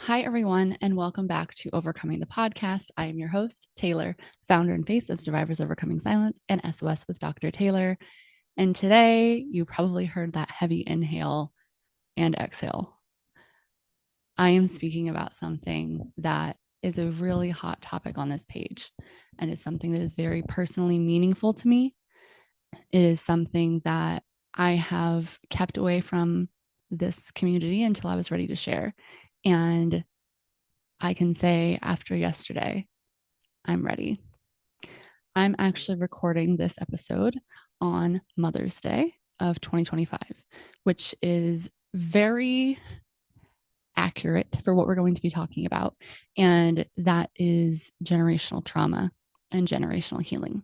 Hi, everyone, and welcome back to Overcoming the Podcast. I am your host, Taylor, founder and face of Survivors Overcoming Silence and SOS with Dr. Taylor. And today, you probably heard that heavy inhale and exhale. I am speaking about something that is a really hot topic on this page, and it's something that is very personally meaningful to me. It is something that I have kept away from this community until I was ready to share. And I can say after yesterday, I'm ready. I'm actually recording this episode on Mother's Day of 2025, which is very accurate for what we're going to be talking about. And that is generational trauma and generational healing.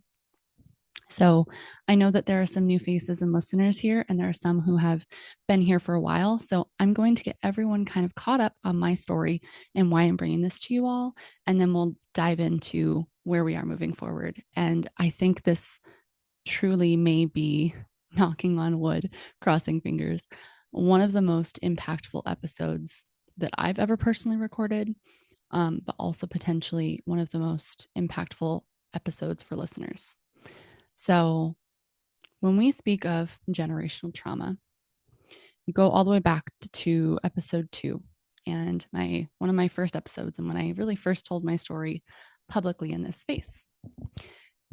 So I know that there are some new faces and listeners here, and there are some who have been here for a while. So I'm going to get everyone kind of caught up on my story and why I'm bringing this to you all. And then we'll dive into where we are moving forward. And I think this truly may be, knocking on wood, crossing fingers, one of the most impactful episodes that I've ever personally recorded, but also potentially one of the most impactful episodes for listeners. So, when we speak of generational trauma, we go all the way back to episode 2 and one of my first episodes, and when I really first told my story publicly in this space.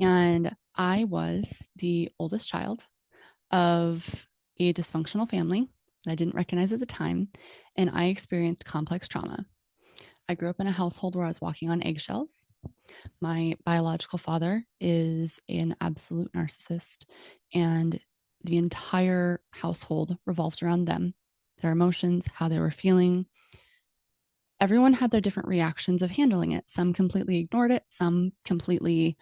And I was the oldest child of a dysfunctional family that I didn't recognize at the time, and I experienced complex trauma. I grew up in a household where I was walking on eggshells. My biological father is an absolute narcissist, and the entire household revolved around them, their emotions, how they were feeling. Everyone had their different reactions of handling it. Some completely ignored it, some completely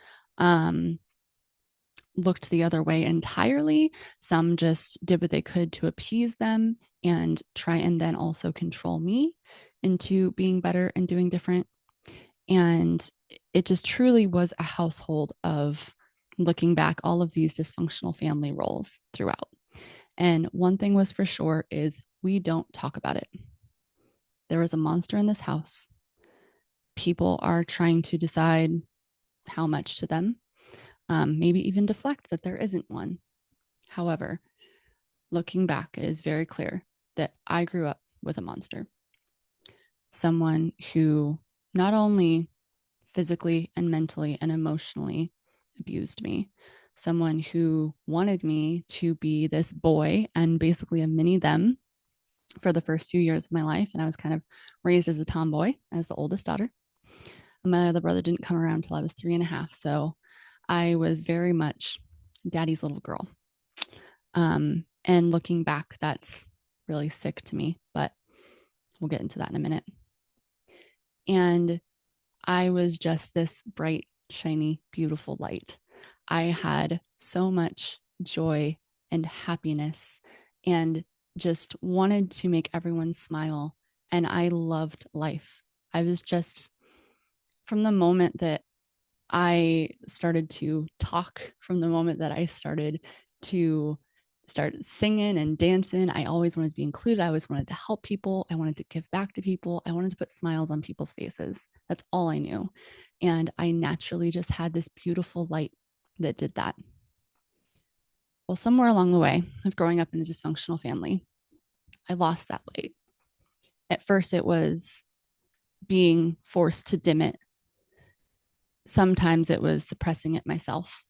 looked the other way entirely. Some just did what they could to appease them and try and then also control me into being better and doing different. And it just truly was a household of, looking back, all of these dysfunctional family roles throughout. And one thing was for sure is we don't talk about it. There is a monster in this house. People are trying to decide how much to them, maybe even deflect that there isn't one. However, looking back, it is very clear that I grew up with a monster. Someone who not only physically and mentally and emotionally abused me, someone who wanted me to be this boy and basically a mini them for the first few years of my life. And I was kind of raised as a tomboy, as the oldest daughter. My other brother didn't come around until I was 3.5. So I was very much daddy's little girl. And looking back, that's really sick to me, but we'll get into that in a minute. And I was just this bright, shiny, beautiful light. I had so much joy and happiness and just wanted to make everyone smile. And I loved life. I was just, from the moment that I started to talk, from the moment that I started to start singing and dancing, I always wanted to be included. I always wanted to help people. I wanted to give back to people. I wanted to put smiles on people's faces. That's all I knew. And I naturally just had this beautiful light that did that. Well, somewhere along the way of growing up in a dysfunctional family, I lost that light. At first, it was being forced to dim it. Sometimes it was suppressing it myself.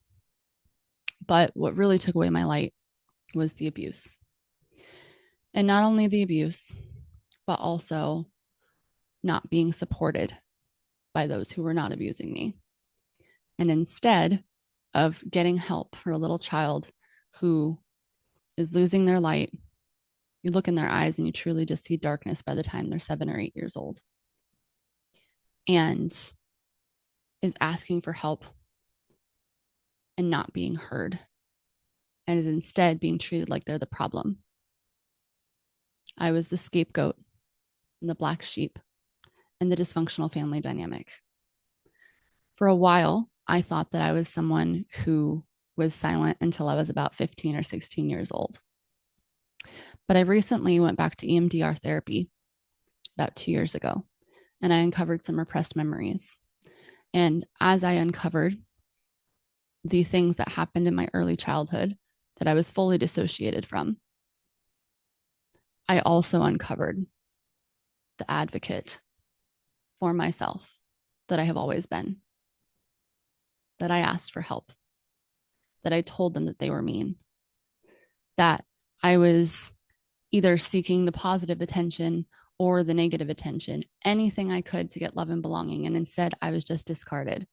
But what really took away my light was the abuse. And not only the abuse, but also not being supported by those who were not abusing me. And instead of getting help for a little child who is losing their light, you look in their eyes and you truly just see darkness by the time they're 7 or 8 years old, and is asking for help and not being heard, and is instead being treated like they're the problem. I was the scapegoat and the black sheep and the dysfunctional family dynamic. For a while, I thought that I was someone who was silent until I was about 15 or 16 years old. But I recently went back to EMDR therapy about 2 years ago. and I uncovered some repressed memories. And as I uncovered the things that happened in my early childhood that I was fully dissociated from, I also uncovered the advocate for myself that I have always been, that I asked for help, that I told them that they were mean, that I was either seeking the positive attention or the negative attention, anything I could to get love and belonging. And instead, I was just discarded.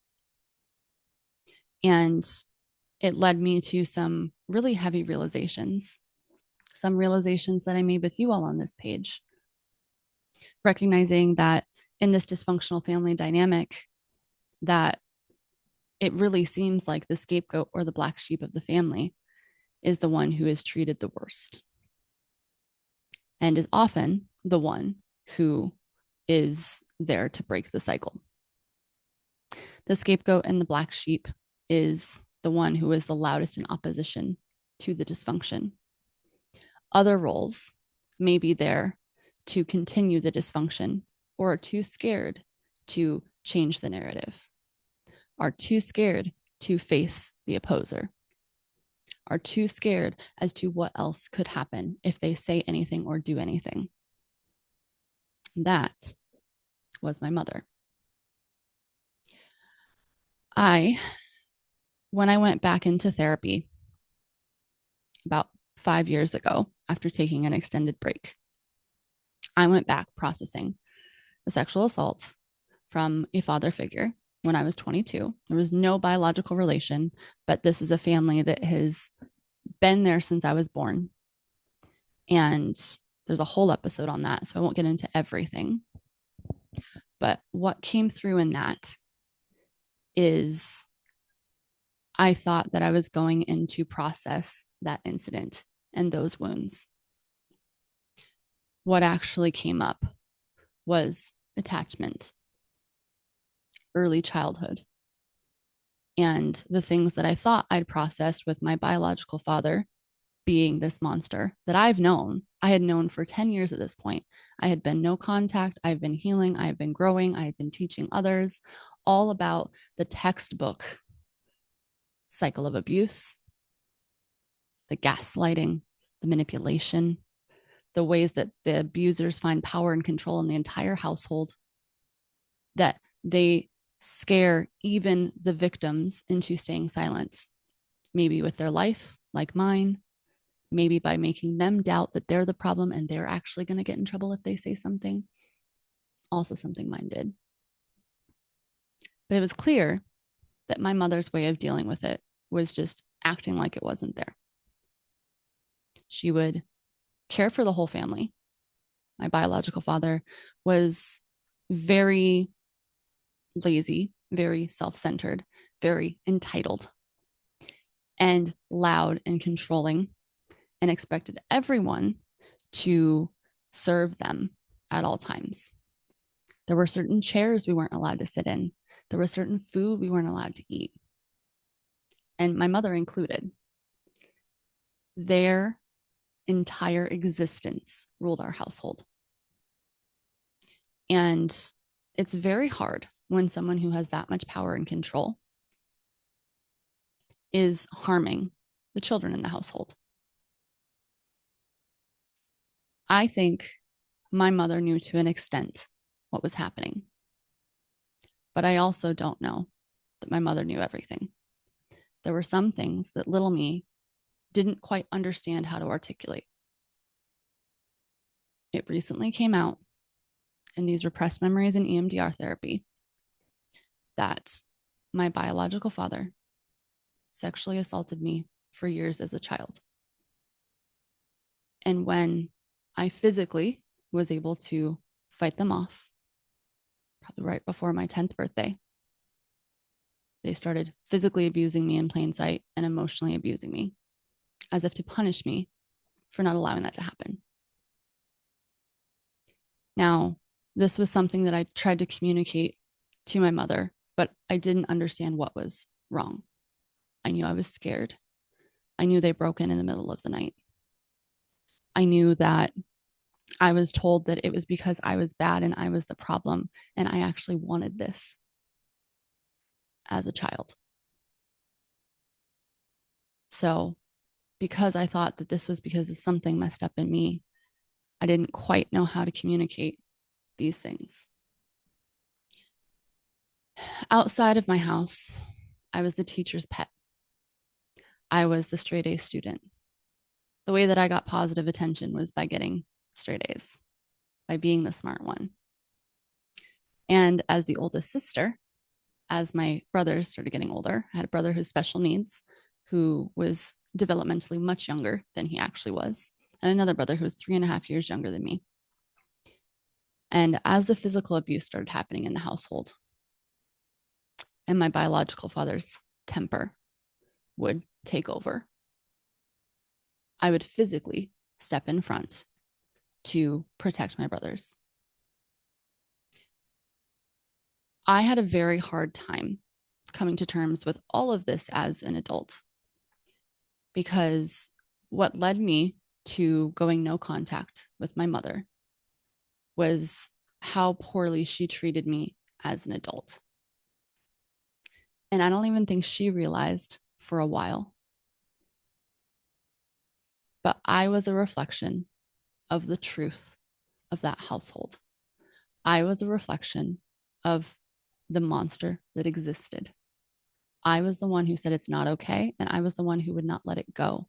And it led me to some really heavy realizations, some realizations that I made with you all on this page, recognizing that in this dysfunctional family dynamic, that it really seems like the scapegoat or the black sheep of the family is the one who is treated the worst and is often the one who is there to break the cycle. The scapegoat and the black sheep is the one who is the loudest in opposition to the dysfunction. Other roles may be there to continue the dysfunction or are too scared to change the narrative, are too scared to face the opposer, are too scared as to what else could happen if they say anything or do anything. That was my mother. When I went back into therapy about 5 years ago, after taking an extended break, I went back processing a sexual assault from a father figure when I was 22. There was no biological relation, but this is a family that has been there since I was born. And there's a whole episode on that, so I won't get into everything. But what came through in that is I thought that I was going in to process that incident and those wounds. What actually came up was attachment, early childhood, and the things that I thought I'd processed with my biological father being this monster that I had known for 10 years at this point. I had been no contact. I've been healing. I've been growing. I've been teaching others all about the textbook cycle of abuse, the gaslighting, the manipulation, the ways that the abusers find power and control in the entire household, that they scare even the victims into staying silent, maybe with their life, like mine, maybe by making them doubt that they're the problem and they're actually going to get in trouble if they say something. Also, something mine did. But it was clear that my mother's way of dealing with it was just acting like it wasn't there. She would care for the whole family. My biological father was very lazy, very self-centered, very entitled, and loud and controlling, and expected everyone to serve them at all times. There were certain chairs we weren't allowed to sit in. There was certain food we weren't allowed to eat. And my mother included. Their entire existence ruled our household. And it's very hard when someone who has that much power and control is harming the children in the household. I think my mother knew to an extent what was happening. But I also don't know that my mother knew everything. There were some things that little me didn't quite understand how to articulate. It recently came out in these repressed memories in EMDR therapy that my biological father sexually assaulted me for years as a child. And when I physically was able to fight them off, probably right before my 10th birthday, they started physically abusing me in plain sight and emotionally abusing me, as if to punish me for not allowing that to happen. Now, this was something that I tried to communicate to my mother, but I didn't understand what was wrong. I knew I was scared. I knew they broke in the middle of the night. I knew that I was told that it was because I was bad and I was the problem. And I actually wanted this as a child. So, because I thought that this was because of something messed up in me, I didn't quite know how to communicate these things. Outside of my house, I was the teacher's pet. I was the straight A student. The way that I got positive attention was by getting straight A's, by being the smart one. And as the oldest sister, as my brothers started getting older, I had a brother who's special needs, who was developmentally much younger than he actually was, and another brother who was 3.5 years younger than me. And as the physical abuse started happening in the household, and my biological father's temper would take over, I would physically step in front to protect my brothers. I had a very hard time coming to terms with all of this as an adult, because what led me to going no contact with my mother was how poorly she treated me as an adult. And I don't even think she realized for a while, but I was a reflection of the truth of that household. I was a reflection of the monster that existed. I was the one who said it's not okay, and I was the one who would not let it go.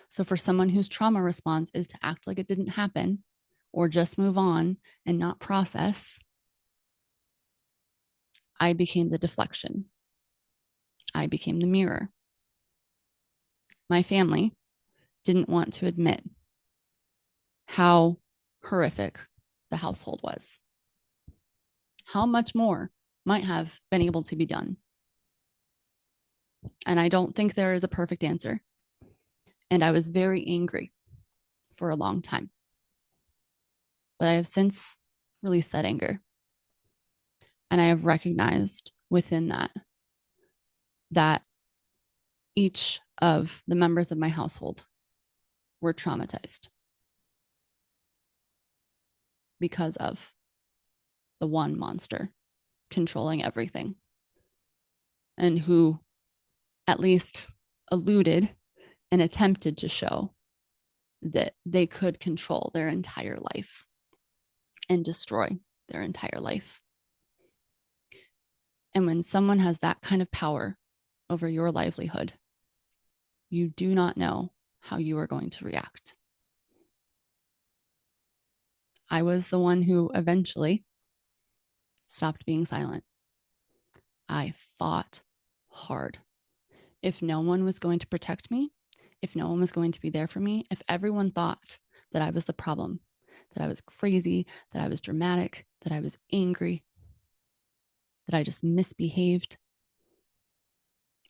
So, for someone whose trauma response is to act like it didn't happen or just move on and not process, I became the deflection. I became the mirror. My family didn't want to admit how horrific the household was. How much more might have been able to be done? And I don't think there is a perfect answer. And I was very angry for a long time. But I have since released that anger. And I have recognized within that each of the members of my household were traumatized because of the one monster controlling everything, and who at least alluded and attempted to show that they could control their entire life and destroy their entire life. And when someone has that kind of power over your livelihood, you do not know how you are going to react. I was the one who eventually stopped being silent. I fought hard. If no one was going to protect me, if no one was going to be there for me, if everyone thought that I was the problem, that I was crazy, that I was dramatic, that I was angry, that I just misbehaved,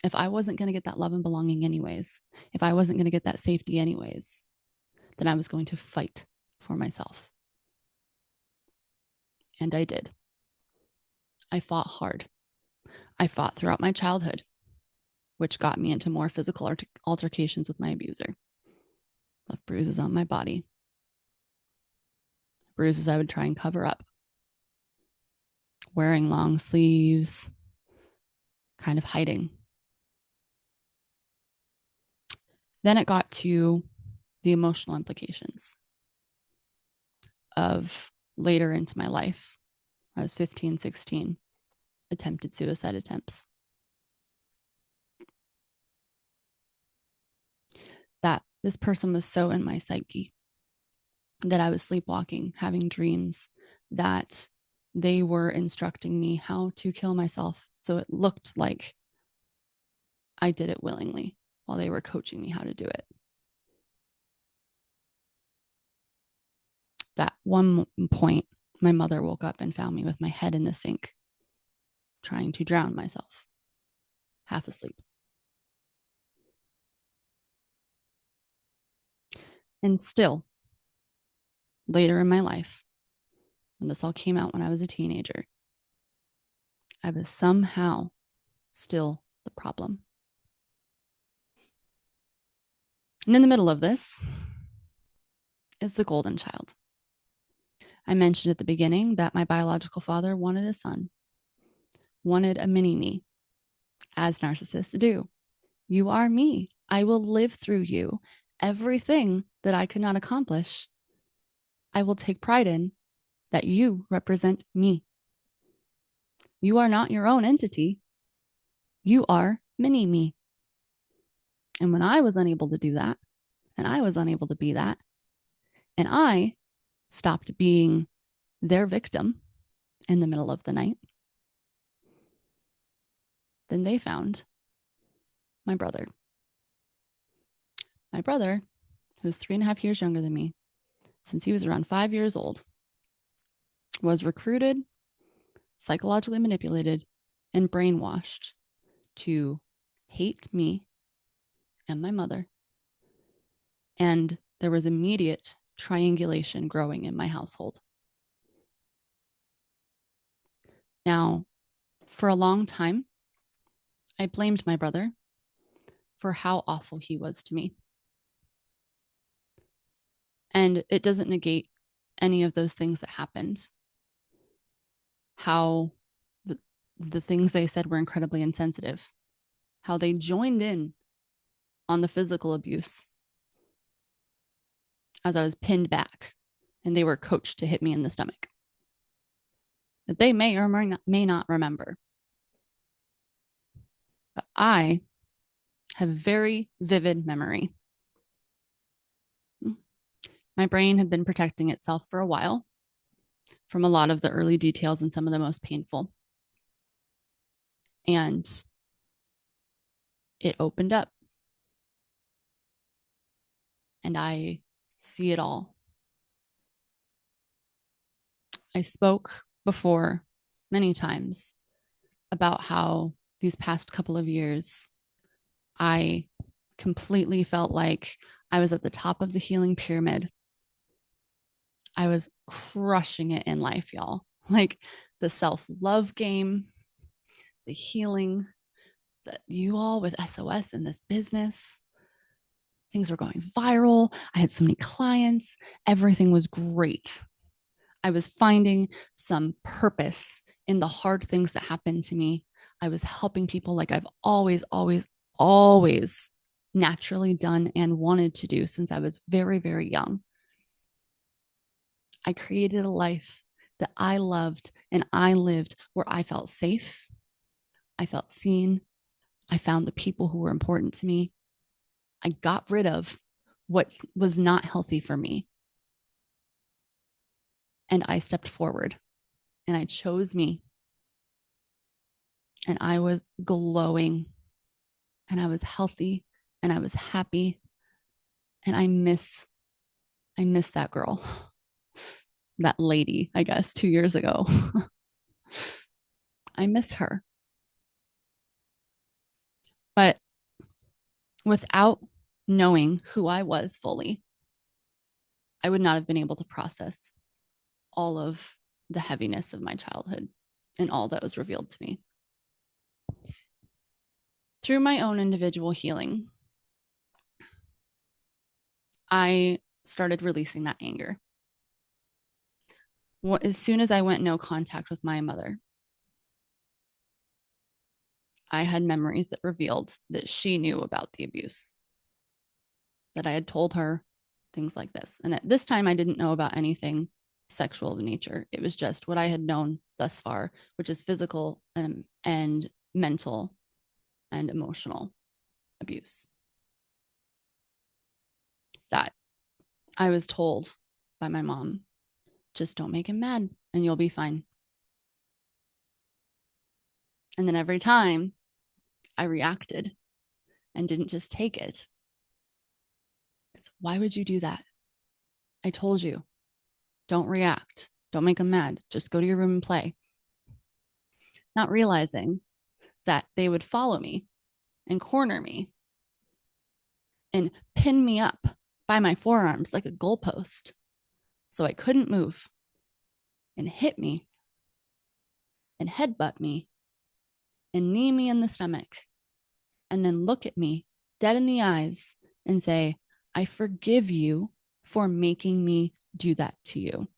if I wasn't going to get that love and belonging anyways, if I wasn't going to get that safety anyways, then I was going to fight for myself. And I did. I fought hard. I fought throughout my childhood, which got me into more physical altercations with my abuser. Left bruises on my body, bruises I would try and cover up, wearing long sleeves, kind of hiding. Then it got to the emotional implications of later into my life. I was 15, 16, attempted suicide attempts. That this person was so in my psyche that I was sleepwalking, having dreams, that they were instructing me how to kill myself. So it looked like I did it willingly while they were coaching me how to do it. That one point, my mother woke up and found me with my head in the sink, trying to drown myself, half asleep. And still, later in my life, when this all came out when I was a teenager, I was somehow still the problem. And in the middle of this is the golden child. I mentioned at the beginning that my biological father wanted a son, wanted a mini me, as narcissists do. You are me. I will live through you. Everything that I could not accomplish, I will take pride in that you represent me. You are not your own entity. You are mini me. And when I was unable to do that, and I was unable to be that, and I stopped being their victim in the middle of the night, then they found my brother. My brother, who's 3.5 years younger than me, since he was around 5 years old, was recruited, psychologically manipulated, and brainwashed to hate me and my mother. And there was immediate triangulation growing in my household. Now, for a long time, I blamed my brother for how awful he was to me. And it doesn't negate any of those things that happened. How the things they said were incredibly insensitive, how they joined in on the physical abuse as I was pinned back and they were coached to hit me in the stomach, that they may or may not remember. But I have very vivid memory. My brain had been protecting itself for a while from a lot of the early details and some of the most painful. And it opened up. And I see it all. I spoke before many times about how these past couple of years, I completely felt like I was at the top of the healing pyramid. I was crushing it in life, y'all. Like the self-love game, the healing, that you all with SOS in this business. Things were going viral. I had so many clients. Everything was great. I was finding some purpose in the hard things that happened to me. I was helping people like I've always, always, always naturally done and wanted to do since I was very, very young. I created a life that I loved and I lived where I felt safe. I felt seen. I found the people who were important to me. I got rid of what was not healthy for me. And I stepped forward and I chose me. And I was glowing and I was healthy and I was happy. And I miss that girl, that lady, I guess, 2 years ago. I miss her. But without knowing who I was fully, I would not have been able to process all of the heaviness of my childhood and all that was revealed to me. Through my own individual healing, I started releasing that anger. As soon as I went no contact with my mother, I had memories that revealed that she knew about the abuse, that I had told her things like this. And at this time, I didn't know about anything sexual of nature. It was just what I had known thus far, which is physical and mental and emotional abuse. That I was told by my mom, just don't make him mad and you'll be fine. And then every time I reacted and didn't just take it, it's, why would you do that? I told you, don't react. Don't make him mad. Just go to your room and play. Not realizing that they would follow me and corner me and pin me up by my forearms like a goalpost so I couldn't move, and hit me and headbutt me and knee me in the stomach, and then look at me dead in the eyes and say, I forgive you for making me do that to you.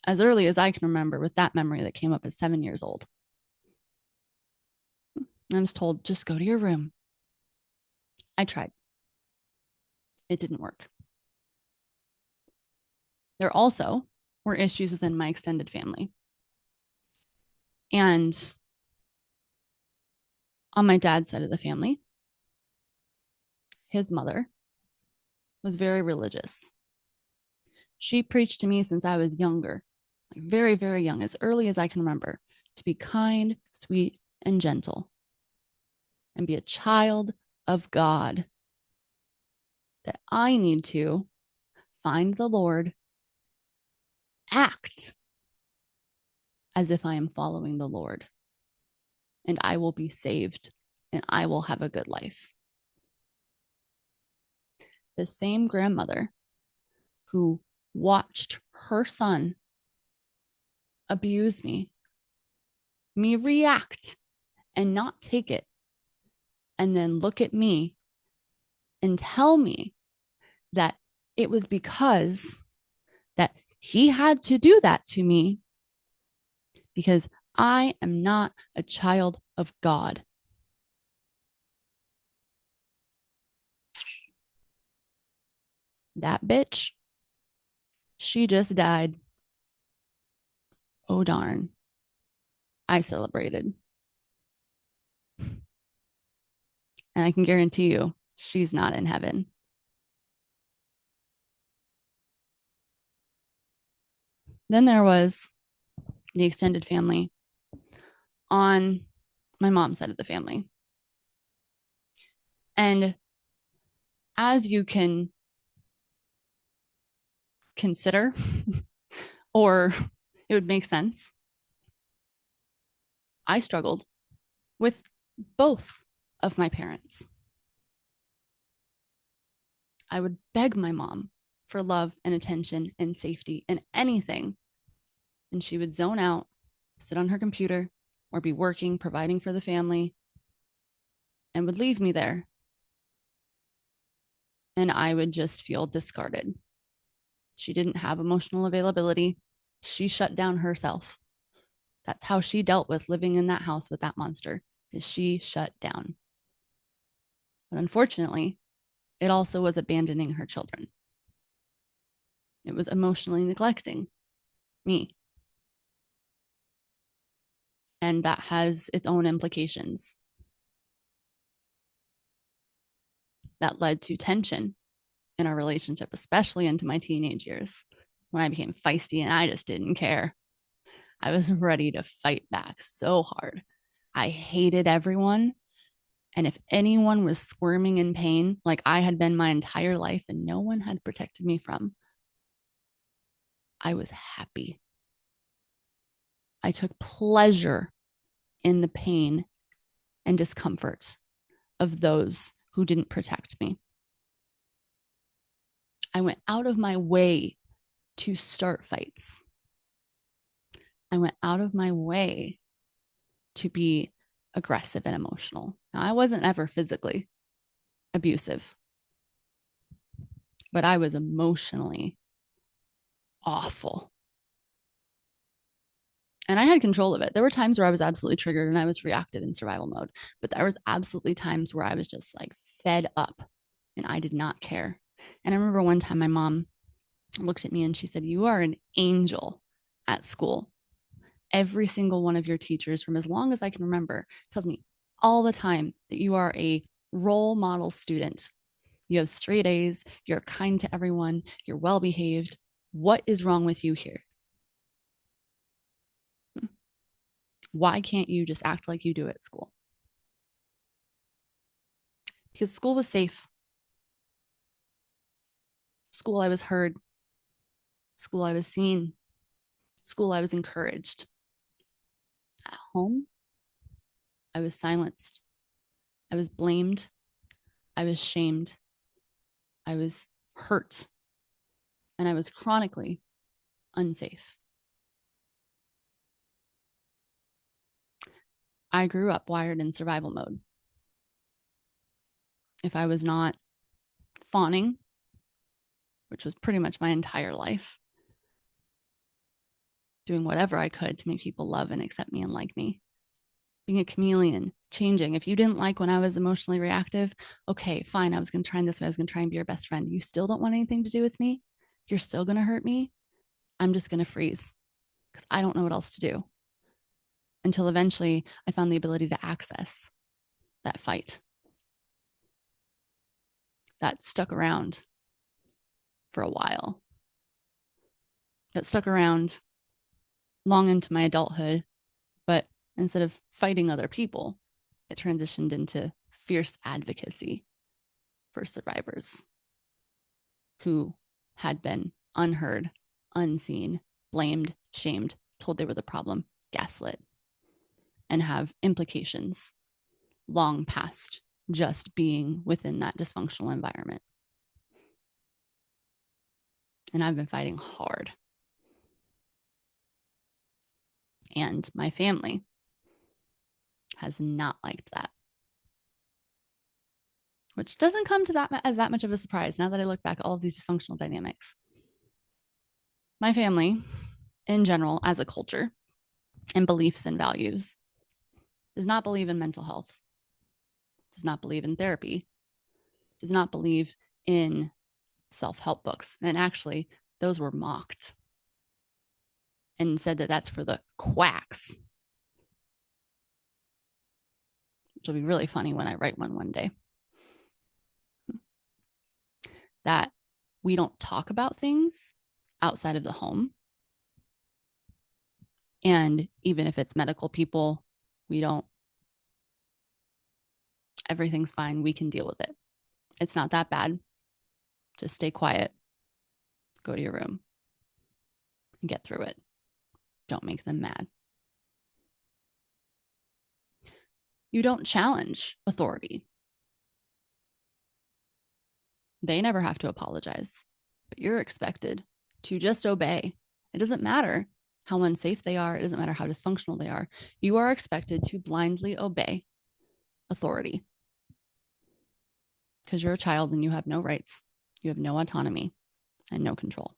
as early as I can remember with that memory that came up as 7 years old. I was told, just go to your room. I tried. It didn't work. There also were issues within my extended family. And on my dad's side of the family, his mother was very religious. She preached to me since I was younger, like very, very young, as early as I can remember, to be kind, sweet, and gentle, and be a child of God. That I need to find the Lord, act as if I am following the Lord, and I will be saved and I will have a good life. The same grandmother who watched her son abuse me react and not take it, and then look at me and tell me that it was because that he had to do that to me because I am not a child of God. That bitch, she just died. Oh, darn. I celebrated. And I can guarantee you, she's not in heaven. Then there was the extended family on my mom's side of the family. And as you can consider, or it would make sense, I struggled with both of my parents. I would beg my mom for love and attention and safety and anything. And she would zone out, sit on her computer, or be working, providing for the family, and would leave me there. And I would just feel discarded. She didn't have emotional availability. She shut down herself. That's how she dealt with living in that house with that monster, is she shut down. But unfortunately, it also was abandoning her children. It was emotionally neglecting me. And that has its own implications. That led to tension in our relationship, especially into my teenage years when I became feisty and I just didn't care. I was ready to fight back so hard. I hated everyone. And if anyone was squirming in pain, like I had been my entire life and no one had protected me from, I was happy. I took pleasure in the pain and discomfort of those who didn't protect me. I went out of my way to start fights. I went out of my way to be aggressive and emotional. Now, I wasn't ever physically abusive, but I was emotionally awful. And I had control of it. There were times where I was absolutely triggered and I was reactive in survival mode, but there was absolutely times where I was just like fed up and I did not care. And I remember one time my mom looked at me and she said, "You are an angel at school. Every single one of your teachers, from as long as I can remember, tells me all the time that you are a role model student. You have straight A's, you're kind to everyone, you're well behaved. What is wrong with you here? Why can't you just act like you do at school?" Because school was safe. School, I was heard. School, I was seen. School, I was encouraged. At home, I was silenced. I was blamed. I was shamed. I was hurt. And I was chronically unsafe. I grew up wired in survival mode. If I was not fawning, which was pretty much my entire life, doing whatever I could to make people love and accept me and like me. Being a chameleon, changing. If you didn't like when I was emotionally reactive, okay, fine. I was going to try in this way. I was going to try and be your best friend. You still don't want anything to do with me? You're still going to hurt me? I'm just going to freeze because I don't know what else to do. Until eventually I found the ability to access that fight that stuck around for a while, that stuck around long into my adulthood. But instead of fighting other people, it transitioned into fierce advocacy for survivors who had been unheard, unseen, blamed, shamed, told they were the problem, gaslit, and have implications long past just being within that dysfunctional environment. And I've been fighting hard. And my family has not liked that, which doesn't come to that as that much of a surprise now that I look back at all of these dysfunctional dynamics. My family, in general, as a culture and beliefs and values, does not believe in mental health, does not believe in therapy, does not believe in self-help books. And actually, those were mocked and said that that's for the quacks, which will be really funny when I write one day. That we don't talk about things outside of the home. And even if it's medical people, we don't, everything's fine. We can deal with it. It's not that bad. Just stay quiet, go to your room, and get through it. Don't make them mad. You don't challenge authority. They never have to apologize, but you're expected to just obey. It doesn't matter how unsafe they are. It doesn't matter how dysfunctional they are. You are expected to blindly obey authority because you're a child and you have no rights. You have no autonomy and no control.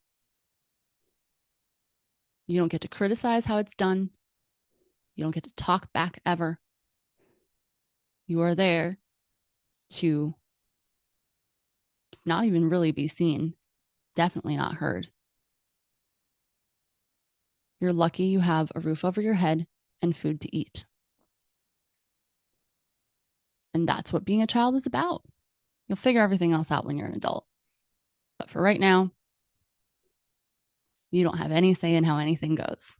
You don't get to criticize how it's done. You don't get to talk back ever. You are there to not even really be seen, definitely not heard. You're lucky you have a roof over your head and food to eat. And that's what being a child is about. You'll figure everything else out when you're an adult. But for right now, you don't have any say in how anything goes.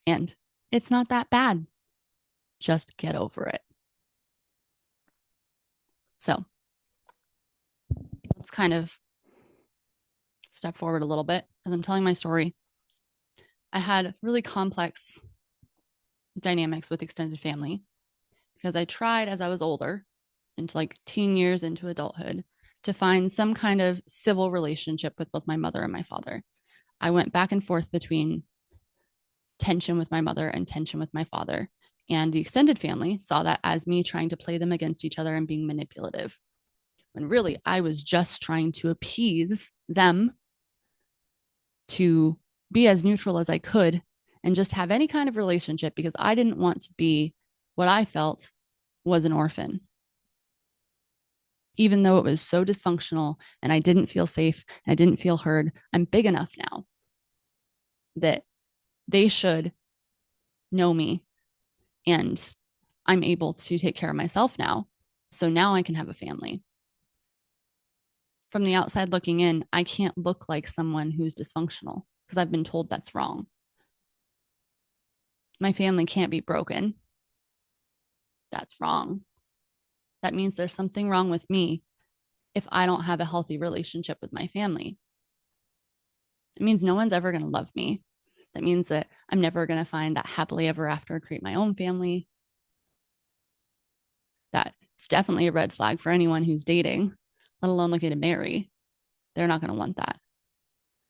And it's not that bad. Just get over it. So let's kind of step forward a little bit as I'm telling my story. I had really complex dynamics with extended family because I tried as I was older, into like teen years into adulthood, to find some kind of civil relationship with both my mother and my father. I went back and forth between tension with my mother and tension with my father. And the extended family saw that as me trying to play them against each other and being manipulative. When really I was just trying to appease them to be as neutral as I could and just have any kind of relationship because I didn't want to be what I felt was an orphan. Even though it was so dysfunctional and I didn't feel safe and I didn't feel heard, I'm big enough now that they should know me and I'm able to take care of myself now. So now I can have a family. From the outside looking in, I can't look like someone who's dysfunctional because I've been told that's wrong. My family can't be broken. That's wrong. That means there's something wrong with me if I don't have a healthy relationship with my family. It means no one's ever going to love me. That means that I'm never going to find that happily ever after, create my own family. That's definitely a red flag for anyone who's dating, let alone looking to marry. They're not going to want that.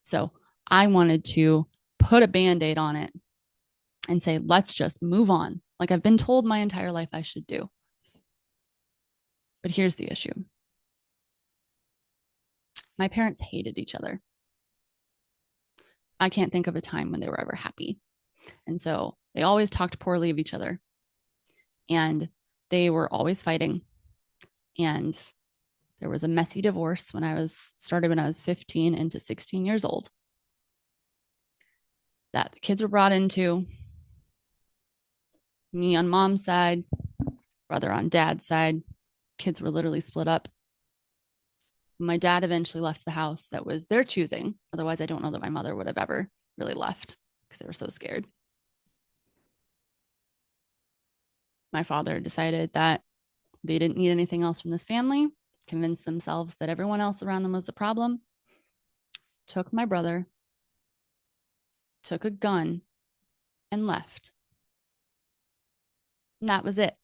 So I wanted to put a Band-Aid on it and say, let's just move on. Like I've been told my entire life I should do. But here's the issue. My parents hated each other. I can't think of a time when they were ever happy. And so they always talked poorly of each other, and they were always fighting. And there was a messy divorce when I was 15 into 16 years old that the kids were brought into. Me on mom's side, brother on dad's side. Kids were literally split up. My dad eventually left the house that was their choosing. Otherwise, I don't know that my mother would have ever really left because they were so scared. My father decided that they didn't need anything else from this family, convinced themselves that everyone else around them was the problem, took my brother, took a gun, and left. And that was it.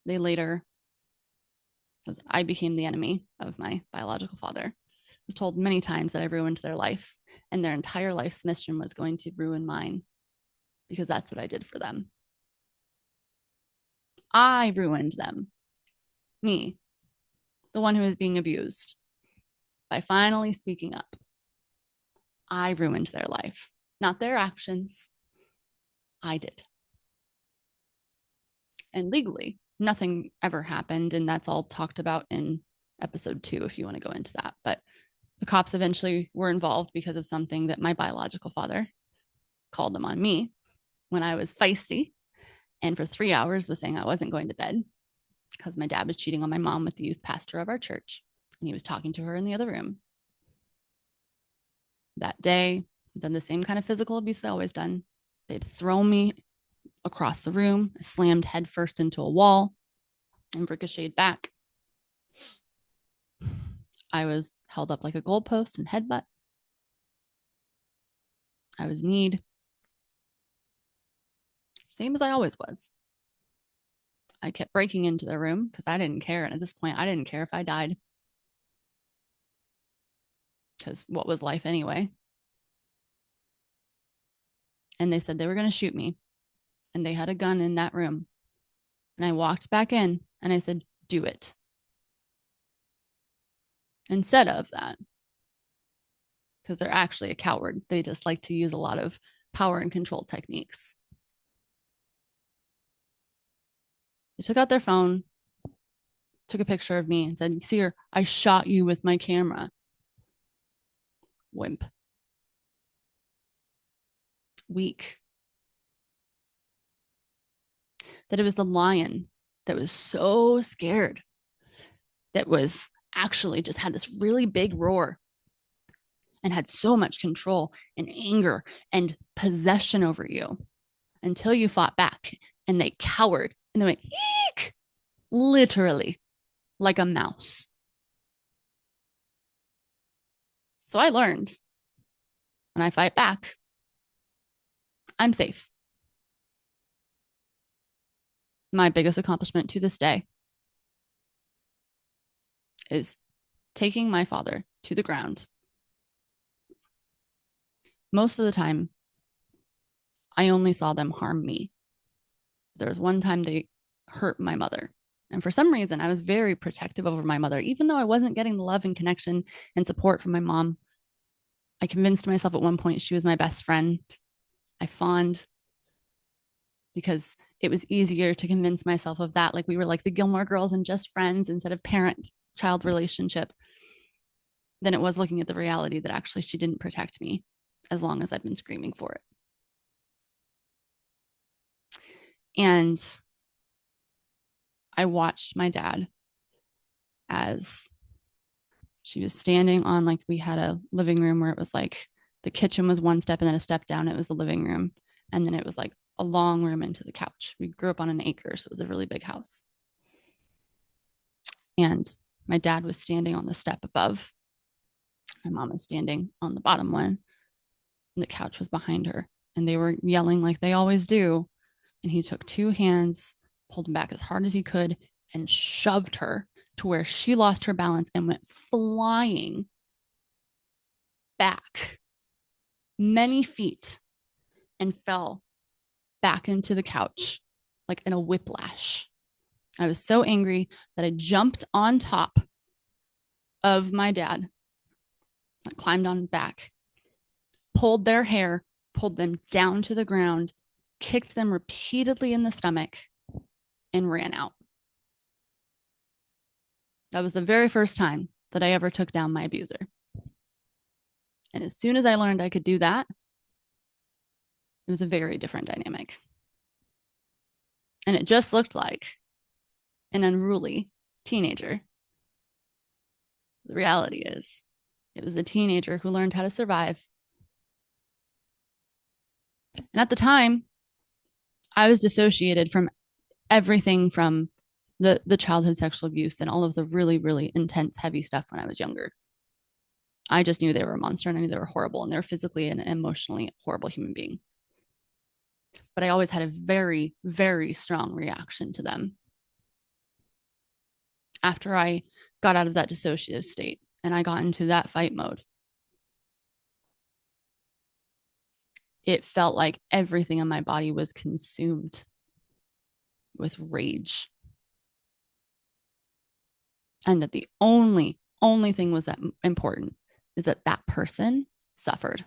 They later, because I became the enemy of my biological father, I was told many times that I ruined their life, and their entire life's mission was going to ruin mine because that's what I did for them. I ruined them. Me, the one who was being abused, by finally speaking up. I ruined their life, not their actions. I did. And legally, nothing ever happened. And that's all talked about in episode 2, if you want to go into that. But the cops eventually were involved because of something that my biological father called them on me when I was feisty, and for 3 hours was saying I wasn't going to bed because my dad was cheating on my mom with the youth pastor of our church, and he was talking to her in the other room. That day, done the same kind of physical abuse they always done. They'd thrown me across the room, slammed headfirst into a wall, and ricocheted back. I was held up like a goalpost and headbutt. I was kneed. Same as I always was. I kept breaking into their room because I didn't care. And at this point, I didn't care if I died. Because what was life anyway? And they said they were going to shoot me. And they had a gun in that room. And I walked back in and I said, do it. Instead of that, because they're actually a coward, they just like to use a lot of power and control techniques. They took out their phone, took a picture of me, and said, see her, I shot you with my camera. Wimp. Weak. That it was the lion that was so scared, that was actually just had this really big roar and had so much control and anger and possession over you until you fought back and they cowered and they went, eek, literally like a mouse. So I learned when I fight back, I'm safe. My biggest accomplishment to this day is taking my father to the ground. Most of the time, I only saw them harm me. There was one time they hurt my mother. And for some reason, I was very protective over my mother, even though I wasn't getting the love and connection and support from my mom. I convinced myself at one point she was my best friend. I fawned because it was easier to convince myself of that. Like we were like the Gilmore Girls and just friends instead of parent-child relationship, than it was looking at the reality that actually she didn't protect me as long as I've been screaming for it. And I watched my dad as she was standing on, like, we had a living room where it was like the kitchen was one step and then a step down. It was the living room. And then it was like a long room into the couch. We grew up on an acre, so it was a really big house. And my dad was standing on the step above. My mom was standing on the bottom one. And the couch was behind her. And they were yelling like they always do. And he took 2 hands, pulled him back as hard as he could, and shoved her to where she lost her balance and went flying back many feet and fell back into the couch like in a whiplash. I was so angry that I jumped on top of my dad climbed on back, pulled their hair, pulled them down to the ground, kicked them repeatedly in the stomach, and ran out. That was the very first time that I ever took down my abuser. And as soon as I learned I could do that, it was a very different dynamic. And it just looked like an unruly teenager. The reality is, it was the teenager who learned how to survive. And at the time, I was dissociated from everything from the childhood sexual abuse and all of the really, really intense, heavy stuff when I was younger. I just knew they were a monster and I knew they were horrible and they were physically and emotionally horrible human being. But I always had a very, very strong reaction to them after I got out of that dissociative state and I got into that fight mode. It felt like everything in my body was consumed with rage. And that the only thing was that important is that that person suffered.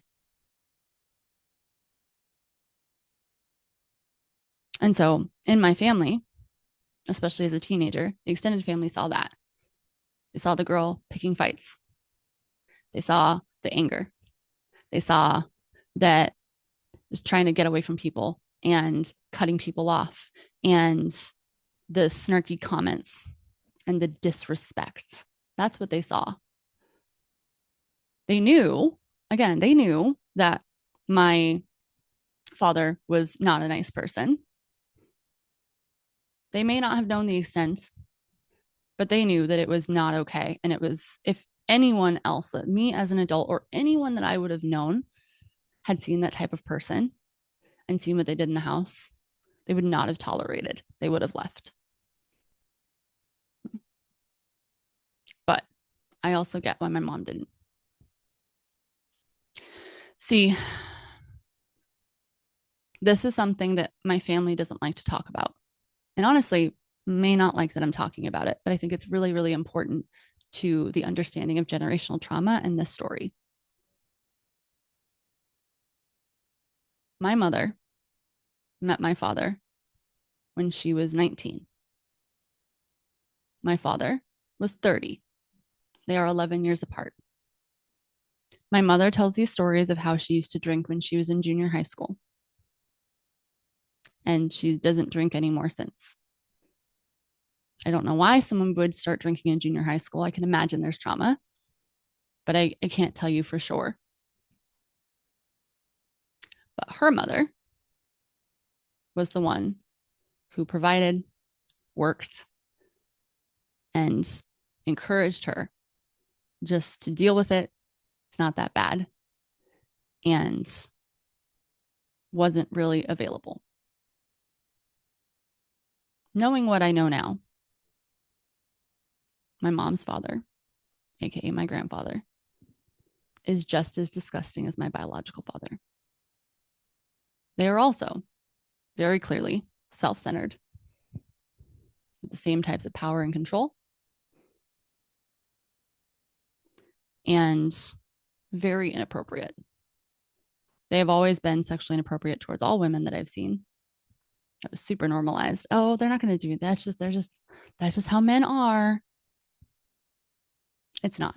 And so in my family, especially as a teenager, the extended family saw that. They saw the girl picking fights. They saw the anger. They saw that was trying to get away from people and cutting people off and the snarky comments and the disrespect. That's what they saw. They knew, again, they knew that my father was not a nice person. They may not have known the extent, but they knew that it was not okay. And it was, if anyone else, me as an adult or anyone that I would have known had seen that type of person and seen what they did in the house, they would not have tolerated. They would have left. But I also get why my mom didn't. See, this is something that my family doesn't like to talk about. And honestly, may not like that I'm talking about it, but I think it's really, really important to the understanding of generational trauma and this story. My mother met my father when she was 19. My father was 30. They are 11 years apart. My mother tells these stories of how she used to drink when she was in junior high school. And she doesn't drink anymore since. I don't know why someone would start drinking in junior high school. I can imagine there's trauma, but I can't tell you for sure. But her mother was the one who provided, worked, and encouraged her just to deal with it. It's not that bad. And wasn't really available. Knowing what I know now, my mom's father, aka my grandfather, is just as disgusting as my biological father. They are also very clearly self-centered with the same types of power and control and very inappropriate. They have always been sexually inappropriate towards all women that I've seen. That was super normalized. Oh, they're not going to do that. That's just how men are. It's not.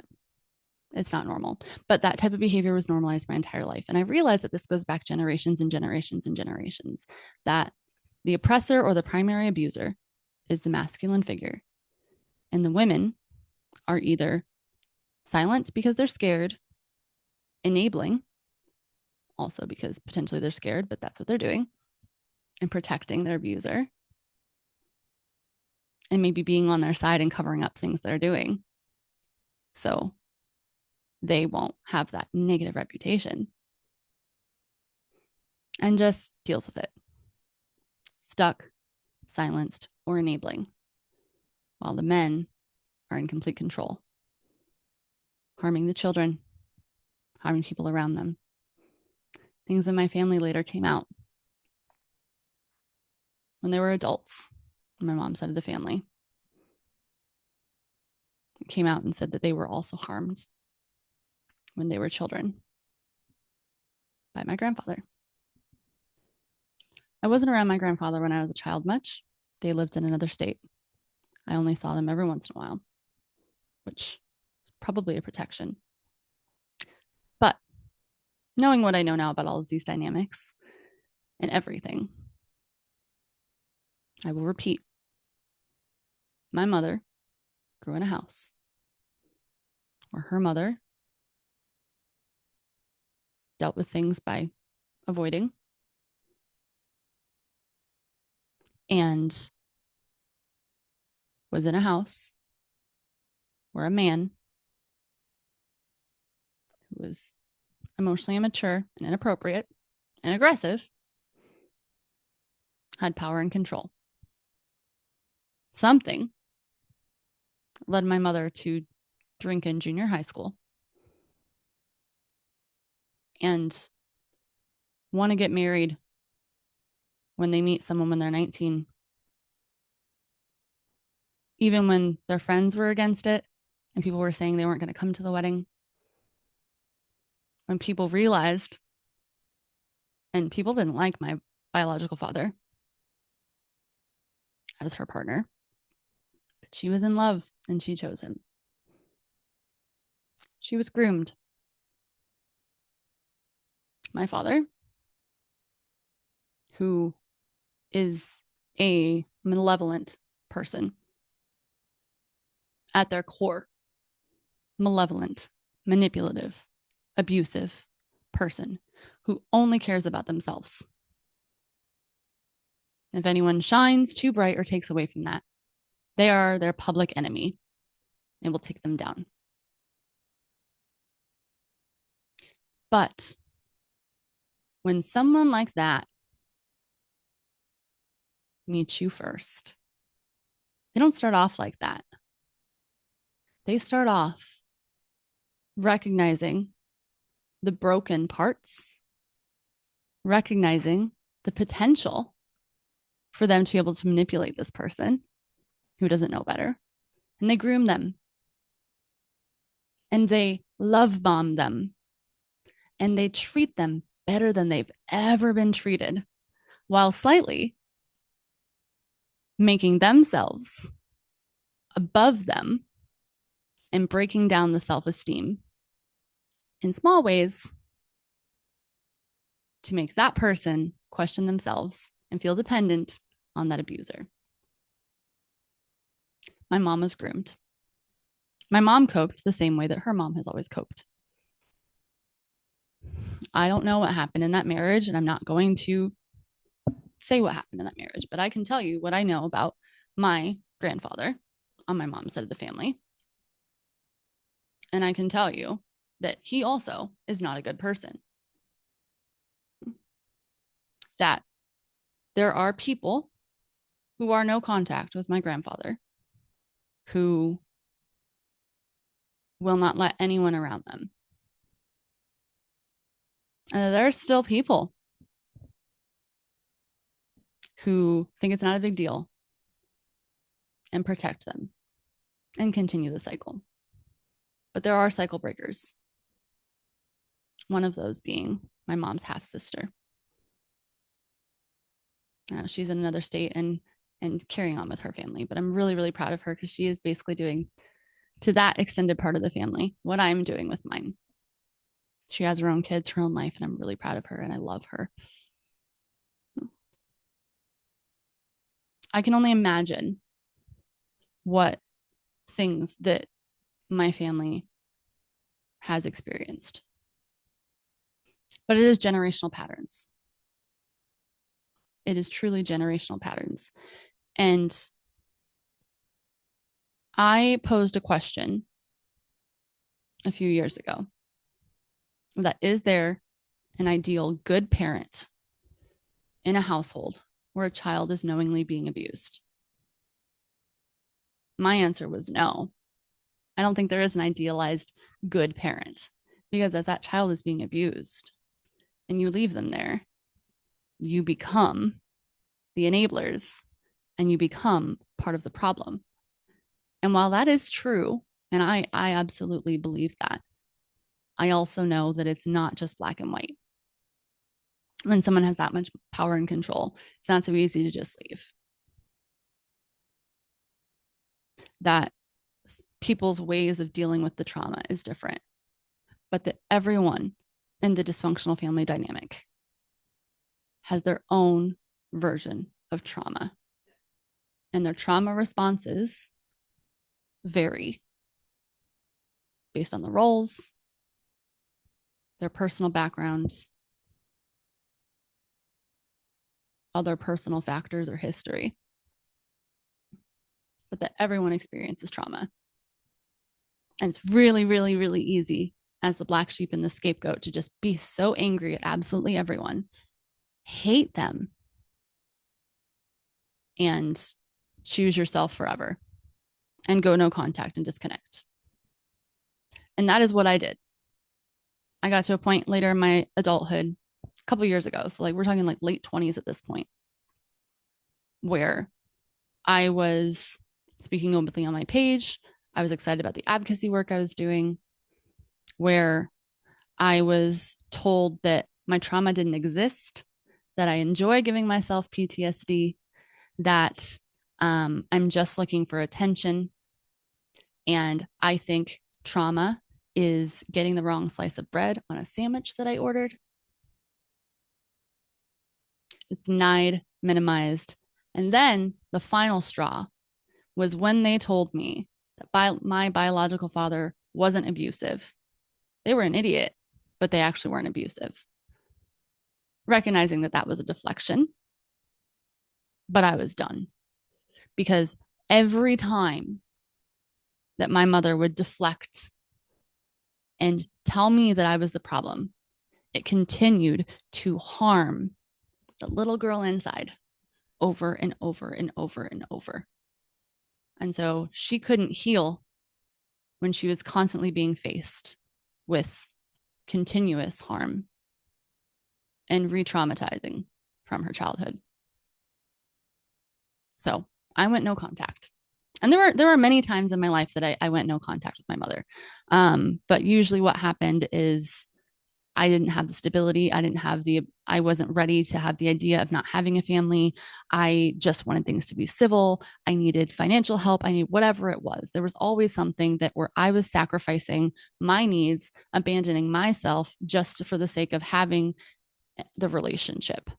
It's not normal. But that type of behavior was normalized my entire life. And I realized that this goes back generations and generations and generations, that the oppressor or the primary abuser is the masculine figure. And the women are either silent because they're scared, enabling, also because potentially they're scared, but that's what they're doing, and protecting their abuser, and maybe being on their side and covering up things they're doing. So they won't have that negative reputation and just deals with it. Stuck, silenced, or enabling, while the men are in complete control, harming the children, harming people around them. Things in my family later came out when they were adults. My mom's side of the family came out and said that they were also harmed when they were children by my grandfather. I wasn't around my grandfather when I was a child much. They lived in another state. I only saw them every once in a while, which is probably a protection. But knowing what I know now about all of these dynamics and everything, I will repeat. My mother grew in a house where her mother dealt with things by avoiding and was in a house where a man who was emotionally immature and inappropriate and aggressive had power and control. Something led my mother to drink in junior high school and want to get married when they meet someone when they're 19, even when their friends were against it and people were saying they weren't going to come to the wedding. When people realized, and people didn't like my biological father as her partner, but she was in love and she chose him. She was groomed. My father, who is a malevolent person at their core, malevolent, manipulative, abusive person who only cares about themselves. If anyone shines too bright or takes away from that, they are their public enemy and will take them down. But when someone like that meets you first, they don't start off like that. They start off recognizing the broken parts, recognizing the potential for them to be able to manipulate this person who doesn't know better. And they groom them. And they love bomb them. And they treat them better than they've ever been treated, while slightly making themselves above them and breaking down the self-esteem in small ways to make that person question themselves and feel dependent on that abuser. My mom was groomed. My mom coped the same way that her mom has always coped. I don't know what happened in that marriage, and I'm not going to say what happened in that marriage, but I can tell you what I know about my grandfather on my mom's side of the family. And I can tell you that he also is not a good person. That there are people who are no contact with my grandfather who will not let anyone around them. And there are still people who think it's not a big deal and protect them and continue the cycle. But there are cycle breakers. One of those being my mom's half sister. She's in another state and carrying on with her family, but I'm really, really proud of her because she is basically doing to that extended part of the family what I'm doing with mine. She has her own kids, her own life, and I'm really proud of her and I love her. I can only imagine what things that my family has experienced. But it is generational patterns. It is truly generational patterns. And I posed a question a few years ago that is there an ideal good parent in a household where a child is knowingly being abused? My answer was no. I don't think there is an idealized good parent because as that child is being abused and you leave them there, you become the enablers and you become part of the problem. And while that is true, and I absolutely believe that, I also know that it's not just black and white. When someone has that much power and control, it's not so easy to just leave. That people's ways of dealing with the trauma is different, but that everyone in the dysfunctional family dynamic has their own version of trauma, and their trauma responses vary based on the roles, their personal backgrounds, other personal factors or history, but that everyone experiences trauma. And it's really, really, really easy as the black sheep and the scapegoat to just be so angry at absolutely everyone, hate them, and choose yourself forever and go no contact and disconnect. And that is what I did. I got to a point later in my adulthood, a couple years ago. So, like, we're talking like late 20s at this point, where I was speaking openly on my page. I was excited about the advocacy work I was doing, where I was told that my trauma didn't exist, that I enjoy giving myself PTSD, that I'm just looking for attention. And I think trauma is getting the wrong slice of bread on a sandwich that I ordered. It's denied, minimized. And then the final straw was when they told me that my biological father wasn't abusive. They were an idiot, but they actually weren't abusive. Recognizing that that was a deflection, but I was done, because every time that my mother would deflect and tell me that I was the problem, it continued to harm the little girl inside over and over and over and over. And so she couldn't heal when she was constantly being faced with continuous harm and re-traumatizing from her childhood. So I went no contact. And there were many times in my life that I went no contact with my mother. But usually what happened is I didn't have the stability. I wasn't ready to have the idea of not having a family. I just wanted things to be civil. I needed financial help. I needed whatever it was. There was always something that where I was sacrificing my needs, abandoning myself just for the sake of having the relationship.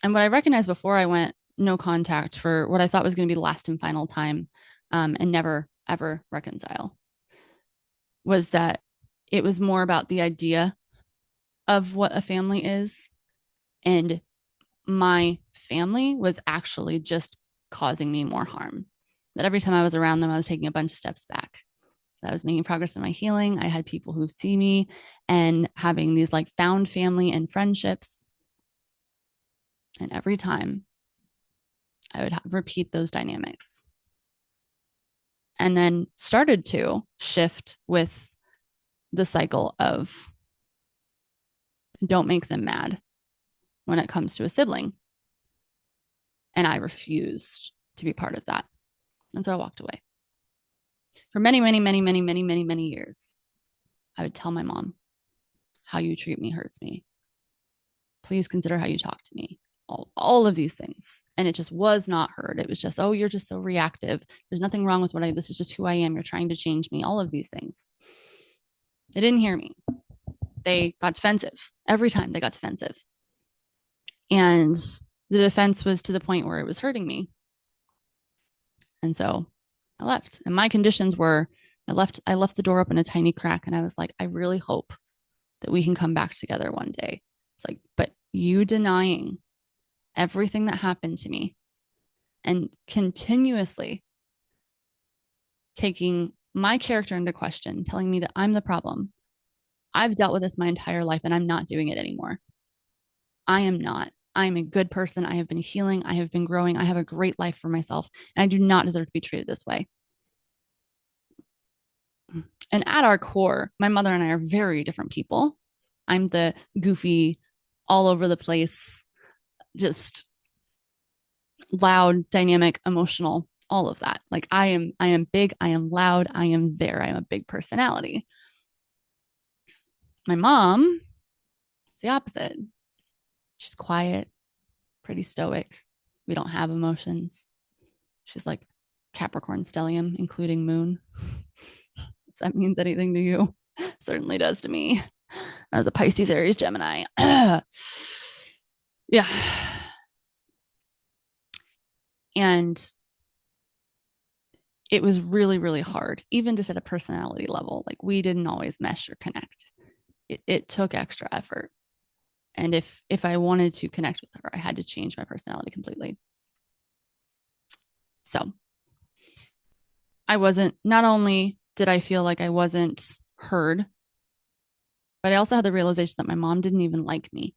And what I recognized before I went no contact for what I thought was going to be the last and final time, and never, ever reconcile, was that it was more about the idea of what a family is. And my family was actually just causing me more harm. That every time I was around them, I was taking a bunch of steps back. So I was making progress in my healing. I had people who see me and having these like found family and friendships. And every time I would repeat those dynamics. And then started to shift with the cycle of don't make them mad when it comes to a sibling. And I refused to be part of that. And so I walked away. For many, many, many, many, many, many, many years, I would tell my mom, how you treat me hurts me. Please consider how you talk to me. All of these things. And it just was not heard. It was just, oh, you're just so reactive. There's nothing wrong with this is just who I am. You're trying to change me. All of these things. They didn't hear me. They got defensive. Every time they got defensive. And the defense was to the point where it was hurting me. And so I left. And my conditions were I left the door open a tiny crack, and I was like, I really hope that we can come back together one day. It's like, but you denying everything that happened to me and continuously taking my character into question, telling me that I'm the problem. I've dealt with this my entire life and I'm not doing it anymore. I am not. I'm a good person. I have been healing. I have been growing. I have a great life for myself. And I do not deserve to be treated this way. And at our core, my mother and I are very different people. I'm the goofy, all over the place, just loud, dynamic, emotional, all of that. Like I am big, I am loud, I am there. I am a big personality. My mom is the opposite. She's quiet, pretty stoic. We don't have emotions. She's like Capricorn stellium, including moon. If that means anything to you, certainly does to me. As a Pisces, Aries, Gemini. Yeah. And it was really, really hard, even just at a personality level. Like we didn't always mesh or connect. It took extra effort. And if I wanted to connect with her, I had to change my personality completely. So I wasn't, not only did I feel like I wasn't heard, but I also had the realization that my mom didn't even like me.